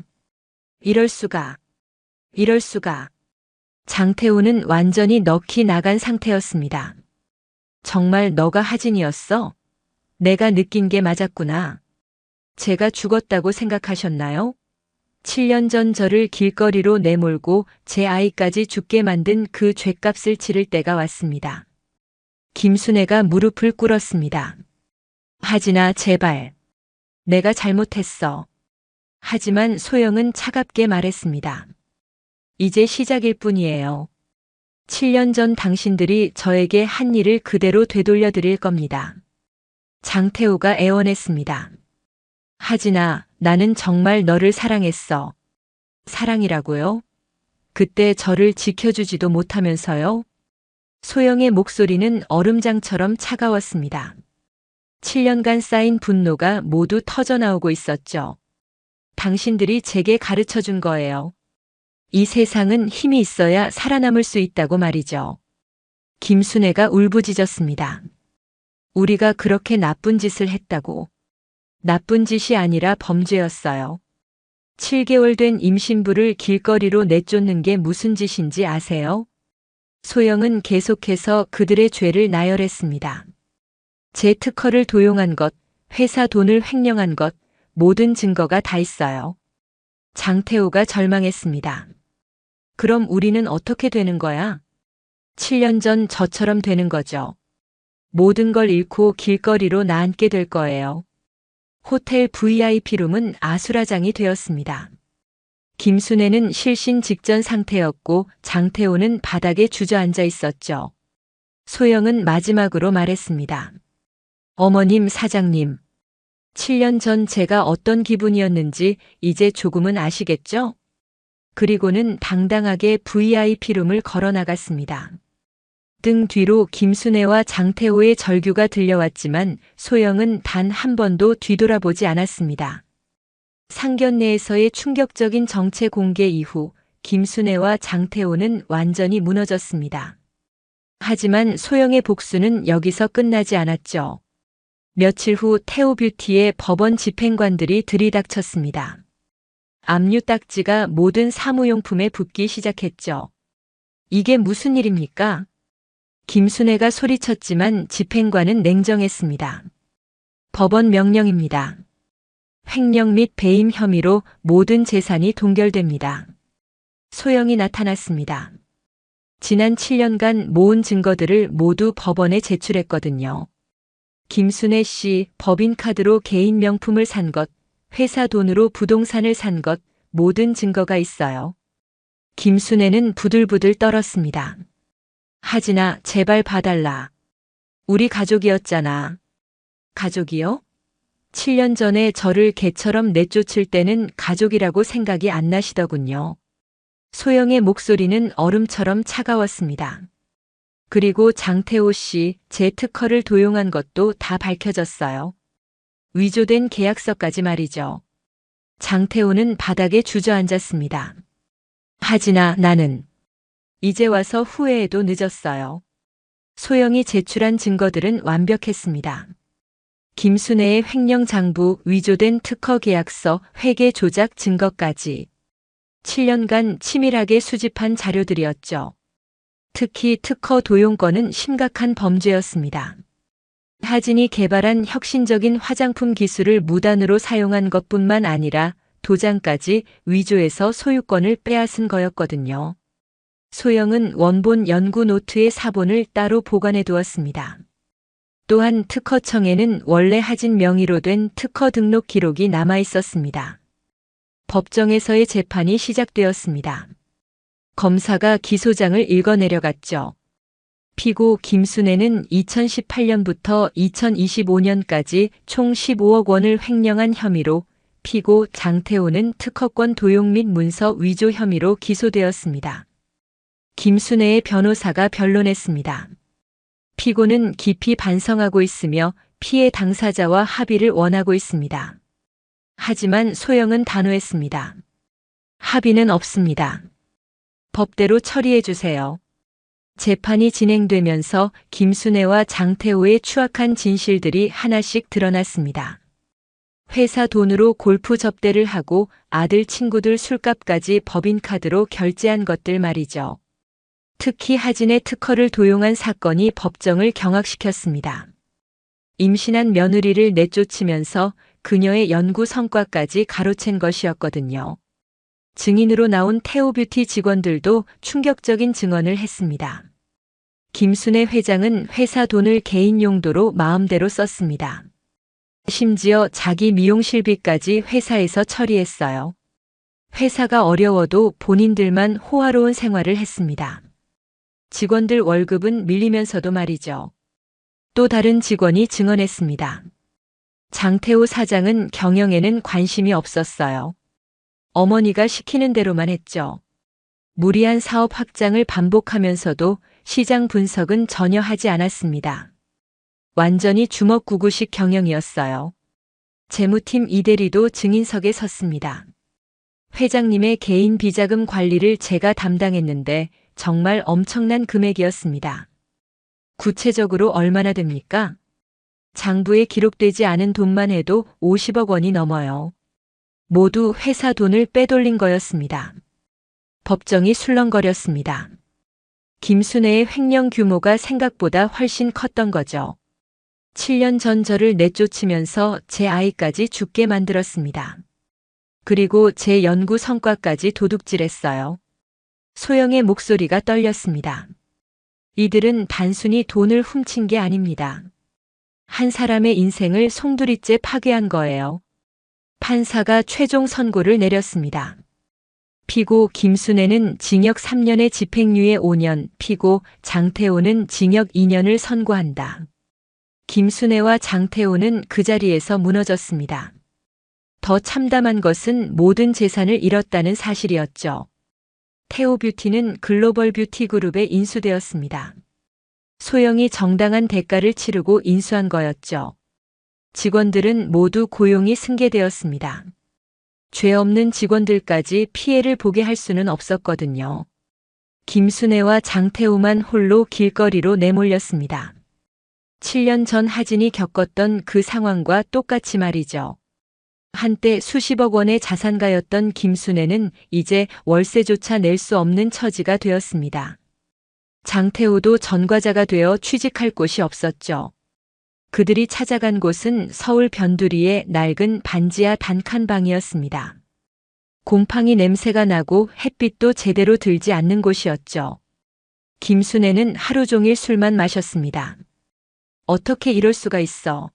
이럴 수가. 이럴 수가. 장태호는 완전히 넋이 나간 상태였습니다. 정말 너가 하진이었어? 내가 느낀 게 맞았구나. 제가 죽었다고 생각하셨나요? 7년 전 저를 길거리로 내몰고 제 아이까지 죽게 만든 그 죗값을 치를 때가 왔습니다. 김순애가 무릎을 꿇었습니다. 하진아, 제발. 내가 잘못했어. 하지만 소영은 차갑게 말했습니다. 이제 시작일 뿐이에요. 7년 전 당신들이 저에게 한 일을 그대로 되돌려 드릴 겁니다. 장태호가 애원했습니다. 하진아, 나는 정말 너를 사랑했어. 사랑이라고요? 그때 저를 지켜주지도 못하면서요? 소영의 목소리는 얼음장처럼 차가웠습니다. 7년간 쌓인 분노가 모두 터져나오고 있었죠. 당신들이 제게 가르쳐 준 거예요. 이 세상은 힘이 있어야 살아남을 수 있다고 말이죠. 김순애가 울부짖었습니다. 우리가 그렇게 나쁜 짓을 했다고. 나쁜 짓이 아니라 범죄였어요. 7개월 된 임신부를 길거리로 내쫓는 게 무슨 짓인지 아세요? 소영은 계속해서 그들의 죄를 나열했습니다. 제 특허를 도용한 것, 회사 돈을 횡령한 것, 모든 증거가 다 있어요. 장태호가 절망했습니다. 그럼 우리는 어떻게 되는 거야? 7년 전 저처럼 되는 거죠. 모든 걸 잃고 길거리로 나앉게 될 거예요. 호텔 VIP룸은 아수라장이 되었습니다. 김순애는 실신 직전 상태였고 장태호는 바닥에 주저앉아 있었죠. 소영은 마지막으로 말했습니다. 어머님, 사장님. 7년 전 제가 어떤 기분이었는지 이제 조금은 아시겠죠? 그리고는 당당하게 VIP룸을 걸어 나갔습니다. 등 뒤로 김순애와 장태호의 절규가 들려왔지만 소영은 단 한 번도 뒤돌아보지 않았습니다. 상견례에서의 충격적인 정체 공개 이후 김순애와 장태호는 완전히 무너졌습니다. 하지만 소영의 복수는 여기서 끝나지 않았죠. 며칠 후 태호뷰티의 법원 집행관들이 들이닥쳤습니다. 압류 딱지가 모든 사무용품에 붙기 시작했죠. 이게 무슨 일입니까? 김순애가 소리쳤지만 집행관은 냉정했습니다. 법원 명령입니다. 횡령 및 배임 혐의로 모든 재산이 동결됩니다. 소영이 나타났습니다. 지난 7년간 모은 증거들을 모두 법원에 제출했거든요. 김순애 씨 법인카드로 개인 명품을 산 것, 회사 돈으로 부동산을 산 것, 모든 증거가 있어요. 김순애는 부들부들 떨었습니다. 하진아, 제발 봐달라. 우리 가족이었잖아. 가족이요? 7년 전에 저를 개처럼 내쫓을 때는 가족이라고 생각이 안 나시더군요. 소영의 목소리는 얼음처럼 차가웠습니다. 그리고 장태호 씨, 제 특허를 도용한 것도 다 밝혀졌어요. 위조된 계약서까지 말이죠. 장태호는 바닥에 주저앉았습니다. 하진아, 나는 이제 와서 후회해도 늦었어요. 소영이 제출한 증거들은 완벽했습니다. 김순애의 횡령 장부, 위조된 특허 계약서, 회계 조작 증거까지 7년간 치밀하게 수집한 자료들이었죠. 특히 특허 도용권은 심각한 범죄였습니다. 하진이 개발한 혁신적인 화장품 기술을 무단으로 사용한 것뿐만 아니라 도장까지 위조해서 소유권을 빼앗은 거였거든요. 소영은 원본 연구 노트의 사본을 따로 보관해 두었습니다. 또한 특허청에는 원래 하진 명의로 된 특허 등록 기록이 남아 있었습니다. 법정에서의 재판이 시작되었습니다. 검사가 기소장을 읽어내려갔죠. 피고 김순애는 2018년부터 2025년까지 총 15억 원을 횡령한 혐의로, 피고 장태호는 특허권 도용 및 문서 위조 혐의로 기소되었습니다. 김순애의 변호사가 변론했습니다. 피고는 깊이 반성하고 있으며 피해 당사자와 합의를 원하고 있습니다. 하지만 소영은 단호했습니다. 합의는 없습니다. 법대로 처리해 주세요. 재판이 진행되면서 김순애와 장태호의 추악한 진실들이 하나씩 드러났습니다. 회사 돈으로 골프 접대를 하고 아들 친구들 술값까지 법인카드로 결제한 것들 말이죠. 특히 하진의 특허를 도용한 사건이 법정을 경악시켰습니다. 임신한 며느리를 내쫓으면서 그녀의 연구 성과까지 가로챈 것이었거든요. 증인으로 나온 태오뷰티 직원들도 충격적인 증언을 했습니다. 김순애 회장은 회사 돈을 개인 용도로 마음대로 썼습니다. 심지어 자기 미용실비까지 회사에서 처리했어요. 회사가 어려워도 본인들만 호화로운 생활을 했습니다. 직원들 월급은 밀리면서도 말이죠. 또 다른 직원이 증언했습니다. 장태호 사장은 경영에는 관심이 없었어요. 어머니가 시키는 대로만 했죠. 무리한 사업 확장을 반복하면서도 시장 분석은 전혀 하지 않았습니다. 완전히 주먹구구식 경영이었어요. 재무팀 이대리도 증인석에 섰습니다. 회장님의 개인 비자금 관리를 제가 담당했는데 정말 엄청난 금액이었습니다. 구체적으로 얼마나 됩니까? 장부에 기록되지 않은 돈만 해도 50억 원이 넘어요. 모두 회사 돈을 빼돌린 거였습니다. 법정이 술렁거렸습니다. 김순애의 횡령 규모가 생각보다 훨씬 컸던 거죠. 7년 전 저를 내쫓으면서 제 아이까지 죽게 만들었습니다. 그리고 제 연구 성과까지 도둑질했어요. 소영의 목소리가 떨렸습니다. 이들은 단순히 돈을 훔친 게 아닙니다. 한 사람의 인생을 송두리째 파괴한 거예요. 판사가 최종 선고를 내렸습니다. 피고 김순애는 징역 3년에 집행유예 5년, 피고 장태호는 징역 2년을 선고한다. 김순애와 장태호는 그 자리에서 무너졌습니다. 더 참담한 것은 모든 재산을 잃었다는 사실이었죠. 태오뷰티는 글로벌 뷰티 그룹에 인수되었습니다. 소영이 정당한 대가를 치르고 인수한 거였죠. 직원들은 모두 고용이 승계되었습니다. 죄 없는 직원들까지 피해를 보게 할 수는 없었거든요. 김순애와 장태호만 홀로 길거리로 내몰렸습니다. 7년 전 하진이 겪었던 그 상황과 똑같이 말이죠. 한때 수십억 원의 자산가였던 김순애는 이제 월세조차 낼 수 없는 처지가 되었습니다. 장태호도 전과자가 되어 취직할 곳이 없었죠. 그들이 찾아간 곳은 서울 변두리의 낡은 반지하 단칸방이었습니다. 곰팡이 냄새가 나고 햇빛도 제대로 들지 않는 곳이었죠. 김순애는 하루 종일 술만 마셨습니다. 어떻게 이럴 수가 있어?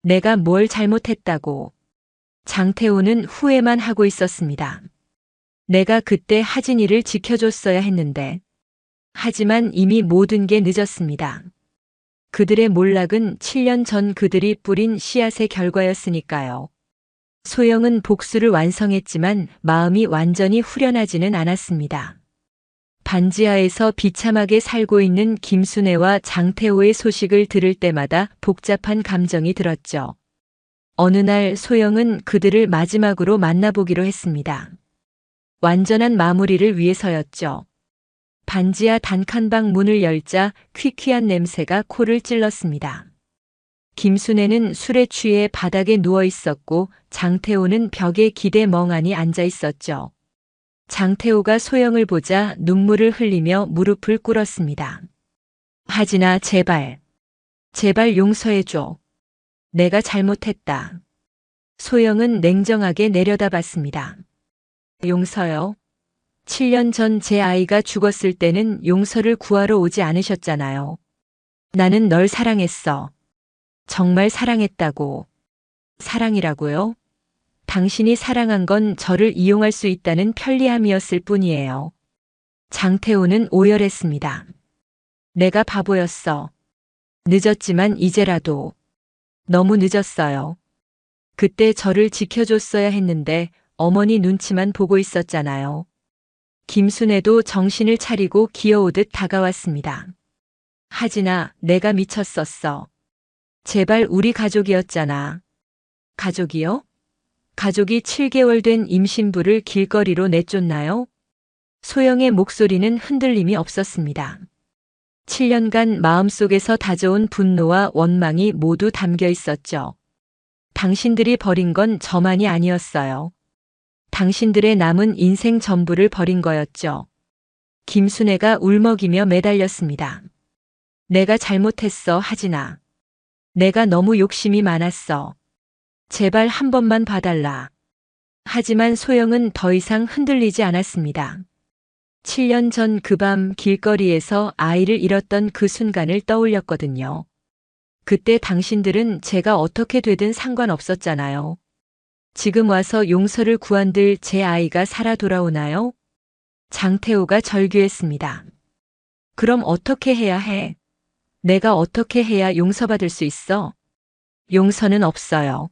내가 뭘 잘못했다고. 장태호는 후회만 하고 있었습니다. 내가 그때 하진이를 지켜줬어야 했는데. 하지만 이미 모든 게 늦었습니다. 그들의 몰락은 7년 전 그들이 뿌린 씨앗의 결과였으니까요. 소영은 복수를 완성했지만 마음이 완전히 후련하지는 않았습니다. 반지하에서 비참하게 살고 있는 김순애와 장태호의 소식을 들을 때마다 복잡한 감정이 들었죠. 어느 날 소영은 그들을 마지막으로 만나보기로 했습니다. 완전한 마무리를 위해서였죠. 반지하 단칸방 문을 열자 퀴퀴한 냄새가 코를 찔렀습니다. 김순애는 술에 취해 바닥에 누워 있었고 장태호는 벽에 기대 멍하니 앉아 있었죠. 장태호가 소영을 보자 눈물을 흘리며 무릎을 꿇었습니다. 하진아, 제발. 제발 용서해줘. 내가 잘못했다. 소영은 냉정하게 내려다봤습니다. 용서요? 7년 전 제 아이가 죽었을 때는 용서를 구하러 오지 않으셨잖아요. 나는 널 사랑했어. 정말 사랑했다고. 사랑이라고요? 당신이 사랑한 건 저를 이용할 수 있다는 편리함이었을 뿐이에요. 장태호는 오열했습니다. 내가 바보였어. 늦었지만 이제라도. 너무 늦었어요. 그때 저를 지켜줬어야 했는데 어머니 눈치만 보고 있었잖아요. 김순애도 정신을 차리고 기어오듯 다가왔습니다. 하진아, 내가 미쳤었어. 제발 우리 가족이었잖아. 가족이요? 가족이 7개월 된 임신부를 길거리로 내쫓나요? 소영의 목소리는 흔들림이 없었습니다. 7년간 마음속에서 다져온 분노와 원망이 모두 담겨 있었죠. 당신들이 버린 건 저만이 아니었어요. 당신들의 남은 인생 전부를 버린 거였죠. 김순애가 울먹이며 매달렸습니다. 내가 잘못했어, 하진아. 내가 너무 욕심이 많았어. 제발 한 번만 봐달라. 하지만 소영은 더 이상 흔들리지 않았습니다. 7년 전 그 밤 길거리에서 아이를 잃었던 그 순간을 떠올렸거든요. 그때 당신들은 제가 어떻게 되든 상관없었잖아요. 지금 와서 용서를 구한들 제 아이가 살아 돌아오나요? 장태호가 절규했습니다. 그럼 어떻게 해야 해? 내가 어떻게 해야 용서받을 수 있어? 용서는 없어요.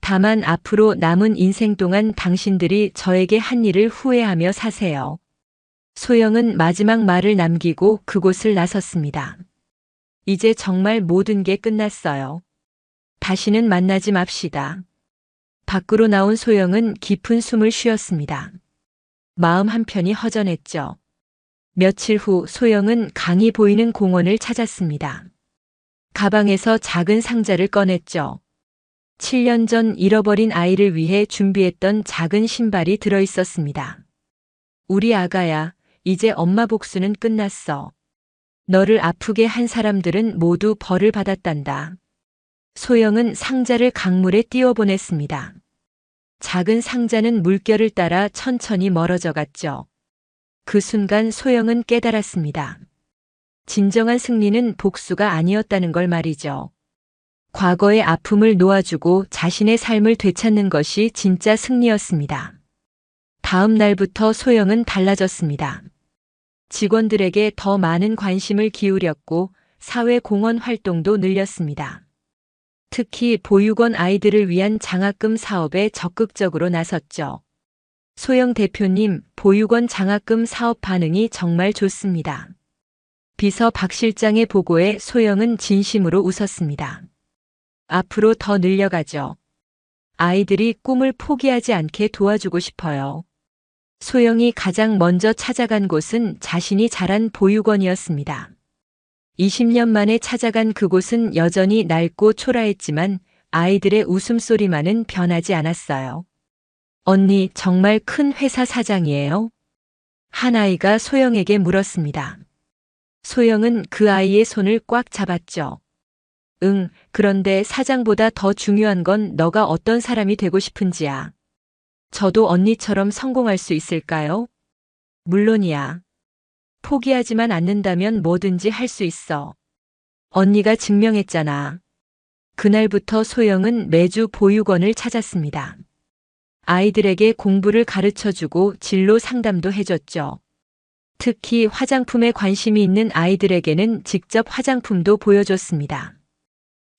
다만 앞으로 남은 인생 동안 당신들이 저에게 한 일을 후회하며 사세요. 소영은 마지막 말을 남기고 그곳을 나섰습니다. 이제 정말 모든 게 끝났어요. 다시는 만나지 맙시다. 밖으로 나온 소영은 깊은 숨을 쉬었습니다. 마음 한편이 허전했죠. 며칠 후 소영은 강이 보이는 공원을 찾았습니다. 가방에서 작은 상자를 꺼냈죠. 7년 전 잃어버린 아이를 위해 준비했던 작은 신발이 들어 있었습니다. 우리 아가야, 이제 엄마 복수는 끝났어. 너를 아프게 한 사람들은 모두 벌을 받았단다. 소영은 상자를 강물에 띄워보냈습니다. 작은 상자는 물결을 따라 천천히 멀어져 갔죠. 그 순간 소영은 깨달았습니다. 진정한 승리는 복수가 아니었다는 걸 말이죠. 과거의 아픔을 놓아주고 자신의 삶을 되찾는 것이 진짜 승리였습니다. 다음 날부터 소영은 달라졌습니다. 직원들에게 더 많은 관심을 기울였고 사회공헌 활동도 늘렸습니다. 특히 보육원 아이들을 위한 장학금 사업에 적극적으로 나섰죠. 소영 대표님, 보육원 장학금 사업 반응이 정말 좋습니다. 비서 박 실장의 보고에 소영은 진심으로 웃었습니다. 앞으로 더 늘려가죠. 아이들이 꿈을 포기하지 않게 도와주고 싶어요. 소영이 가장 먼저 찾아간 곳은 자신이 자란 보육원이었습니다. 20년 만에 찾아간 그곳은 여전히 낡고 초라했지만 아이들의 웃음소리만은 변하지 않았어요. 언니, 정말 큰 회사 사장이에요? 한 아이가 소영에게 물었습니다. 소영은 그 아이의 손을 꽉 잡았죠. 응, 그런데 사장보다 더 중요한 건 너가 어떤 사람이 되고 싶은지야. 저도 언니처럼 성공할 수 있을까요? 물론이야. 포기하지만 않는다면 뭐든지 할 수 있어. 언니가 증명했잖아. 그날부터 소영은 매주 보육원을 찾았습니다. 아이들에게 공부를 가르쳐주고 진로 상담도 해줬죠. 특히 화장품에 관심이 있는 아이들에게는 직접 화장품도 보여줬습니다.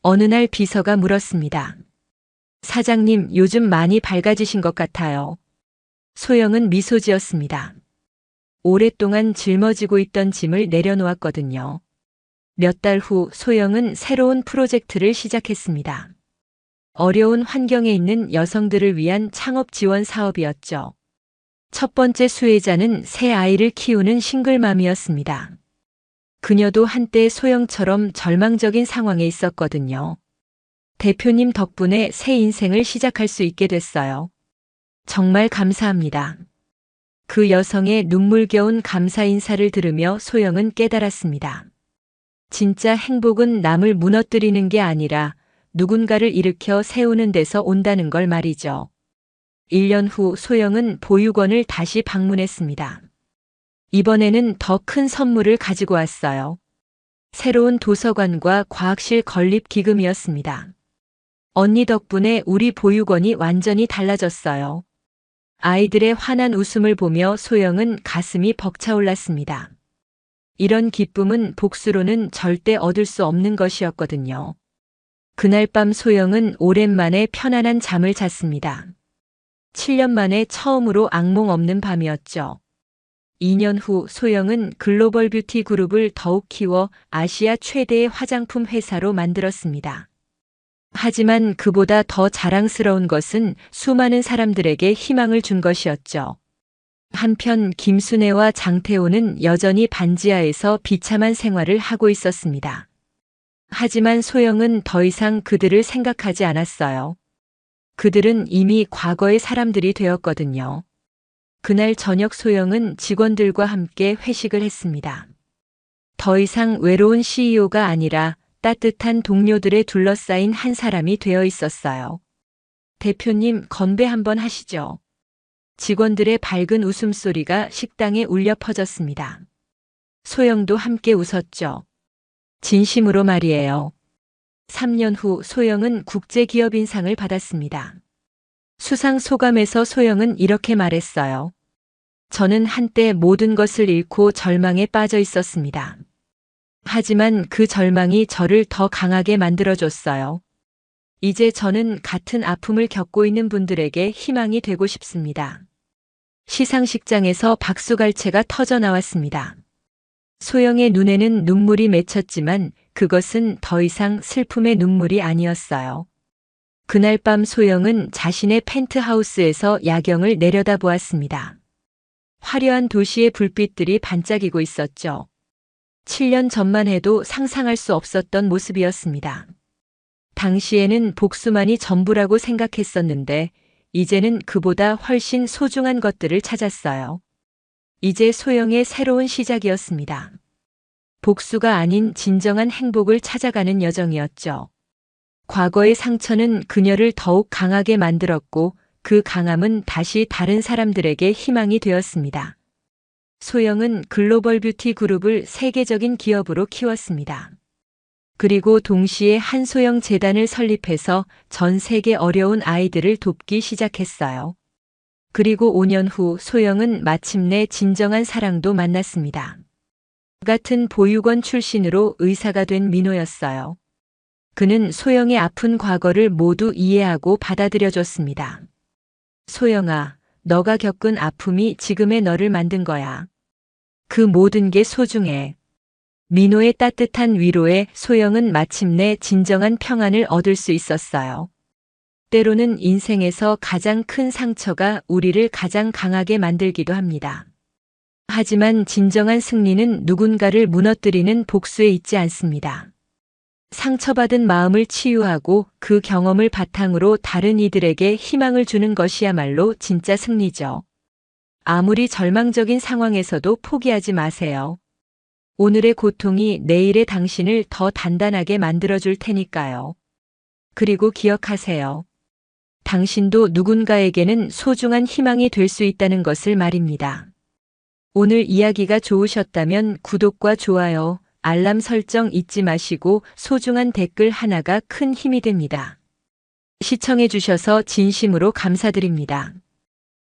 어느 날 비서가 물었습니다. 사장님, 요즘 많이 밝아지신 것 같아요. 소영은 미소 지었습니다. 오랫동안 짊어지고 있던 짐을 내려놓았거든요. 몇 달 후 소영은 새로운 프로젝트를 시작했습니다. 어려운 환경에 있는 여성들을 위한 창업 지원 사업이었죠. 첫 번째 수혜자는 새 아이를 키우는 싱글맘이었습니다. 그녀도 한때 소영처럼 절망적인 상황에 있었거든요. 대표님 덕분에 새 인생을 시작할 수 있게 됐어요. 정말 감사합니다. 그 여성의 눈물겨운 감사 인사를 들으며 소영은 깨달았습니다. 진짜 행복은 남을 무너뜨리는 게 아니라 누군가를 일으켜 세우는 데서 온다는 걸 말이죠. 1년 후 소영은 보육원을 다시 방문했습니다. 이번에는 더 큰 선물을 가지고 왔어요. 새로운 도서관과 과학실 건립 기금이었습니다. 언니 덕분에 우리 보육원이 완전히 달라졌어요. 아이들의 환한 웃음을 보며 소영은 가슴이 벅차올랐습니다. 이런 기쁨은 복수로는 절대 얻을 수 없는 것이었거든요. 그날 밤 소영은 오랜만에 편안한 잠을 잤습니다. 7년 만에 처음으로 악몽 없는 밤이었죠. 2년 후 소영은 글로벌 뷰티 그룹을 더욱 키워 아시아 최대의 화장품 회사로 만들었습니다. 하지만 그보다 더 자랑스러운 것은 수많은 사람들에게 희망을 준 것이었죠. 한편 김순애와 장태호는 여전히 반지하에서 비참한 생활을 하고 있었습니다. 하지만 소영은 더 이상 그들을 생각하지 않았어요. 그들은 이미 과거의 사람들이 되었거든요. 그날 저녁 소영은 직원들과 함께 회식을 했습니다. 더 이상 외로운 CEO가 아니라 따뜻한 동료들에 둘러싸인 한 사람이 되어 있었어요. 대표님, 건배 한번 하시죠. 직원들의 밝은 웃음소리가 식당에 울려 퍼졌습니다. 소영도 함께 웃었죠. 진심으로 말이에요. 3년 후 소영은 국제기업인상을 받았습니다. 수상 소감에서 소영은 이렇게 말했어요. 저는 한때 모든 것을 잃고 절망에 빠져 있었습니다. 하지만 그 절망이 저를 더 강하게 만들어줬어요. 이제 저는 같은 아픔을 겪고 있는 분들에게 희망이 되고 싶습니다. 시상식장에서 박수갈채가 터져 나왔습니다. 소영의 눈에는 눈물이 맺혔지만 그것은 더 이상 슬픔의 눈물이 아니었어요. 그날 밤 소영은 자신의 펜트하우스에서 야경을 내려다보았습니다. 화려한 도시의 불빛들이 반짝이고 있었죠. 7년 전만 해도 상상할 수 없었던 모습이었습니다. 당시에는 복수만이 전부라고 생각했었는데 이제는 그보다 훨씬 소중한 것들을 찾았어요. 이제 소영의 새로운 시작이었습니다. 복수가 아닌 진정한 행복을 찾아가는 여정이었죠. 과거의 상처는 그녀를 더욱 강하게 만들었고 그 강함은 다시 다른 사람들에게 희망이 되었습니다. 소영은 글로벌 뷰티 그룹을 세계적인 기업으로 키웠습니다. 그리고 동시에 한소영 재단을 설립해서 전 세계 어려운 아이들을 돕기 시작했어요. 그리고 5년 후 소영은 마침내 진정한 사랑도 만났습니다. 같은 보육원 출신으로 의사가 된 민호였어요. 그는 소영의 아픈 과거를 모두 이해하고 받아들여줬습니다. 소영아, 너가 겪은 아픔이 지금의 너를 만든 거야. 그 모든 게 소중해. 민호의 따뜻한 위로에 소영은 마침내 진정한 평안을 얻을 수 있었어요. 때로는 인생에서 가장 큰 상처가 우리를 가장 강하게 만들기도 합니다. 하지만 진정한 승리는 누군가를 무너뜨리는 복수에 있지 않습니다. 상처받은 마음을 치유하고 그 경험을 바탕으로 다른 이들에게 희망을 주는 것이야말로 진짜 승리죠. 아무리 절망적인 상황에서도 포기하지 마세요. 오늘의 고통이 내일의 당신을 더 단단하게 만들어줄 테니까요. 그리고 기억하세요. 당신도 누군가에게는 소중한 희망이 될 수 있다는 것을 말입니다. 오늘 이야기가 좋으셨다면 구독과 좋아요, 알람 설정 잊지 마시고 소중한 댓글 하나가 큰 힘이 됩니다. 시청해주셔서 진심으로 감사드립니다.